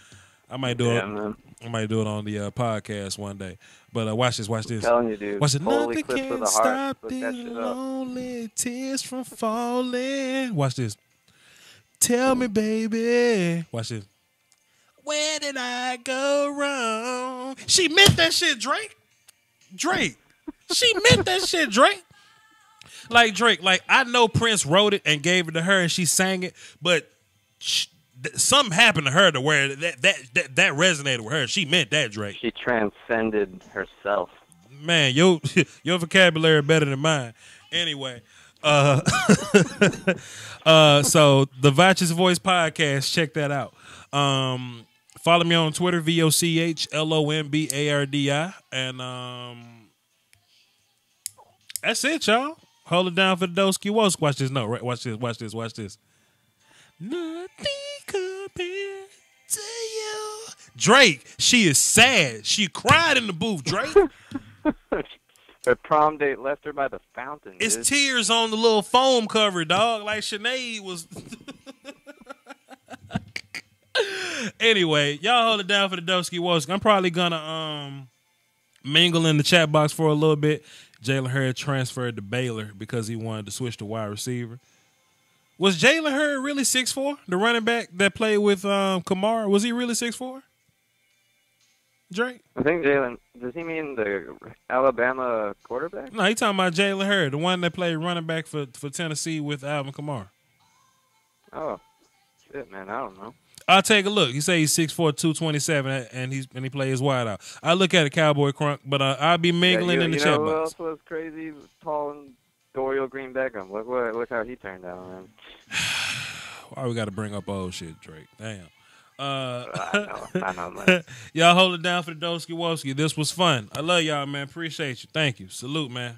I might do it. Man. I might do it on the podcast one day. But watch this. I'm telling you, dude. Watch it. Holy Nothing clips of can the heart. stop Look these that shit up. lonely tears from falling. Watch this. Tell me, baby. Watch this. Where did I go wrong? She meant that shit, Drake. She meant that shit, Drake. Like Drake, I know Prince wrote it and gave it to her and she sang it, but something happened to her to where that resonated with her. She meant that, Drake. She transcended herself. Man, your vocabulary better than mine. Anyway, so the Vaches Voice podcast, check that out. Follow me on Twitter, VOCHLOMBARDI, and that's it, y'all. Hold it down for the Doski Wosk. Watch this. No, right? Watch this. Nothing compared to you. Drake, she is sad. She cried in the booth, Drake. Her prom date left her by the fountain. It's dude. tears on the little foam cover, dog. Like Sinead was. Anyway, y'all hold it down for the Doski Wosk. I'm probably gonna mingle in the chat box for a little bit. Jalen Hurd transferred to Baylor because he wanted to switch to wide receiver. Was Jalen Hurd really 6'4"? The running back that played with Kamara, was he really 6'4"? Drake? I think Jalen, does he mean the Alabama quarterback? No, he talking about Jalen Hurd, the one that played running back for Tennessee with Alvin Kamara. Oh, shit, man, I don't know. I'll take a look. He say he's 6'4", 227, and he plays wide out. I look at a Cowboy crunk, but I'll be mingling in the chat box. You know who box. else was crazy? Tall and Dorial Green Beckham. Look how he turned out, man. Why we got to bring up old shit, Drake? Damn. I know, man. Y'all hold it down for the Doski Woski. This was fun. I love y'all, man. Appreciate you. Thank you. Salute, man.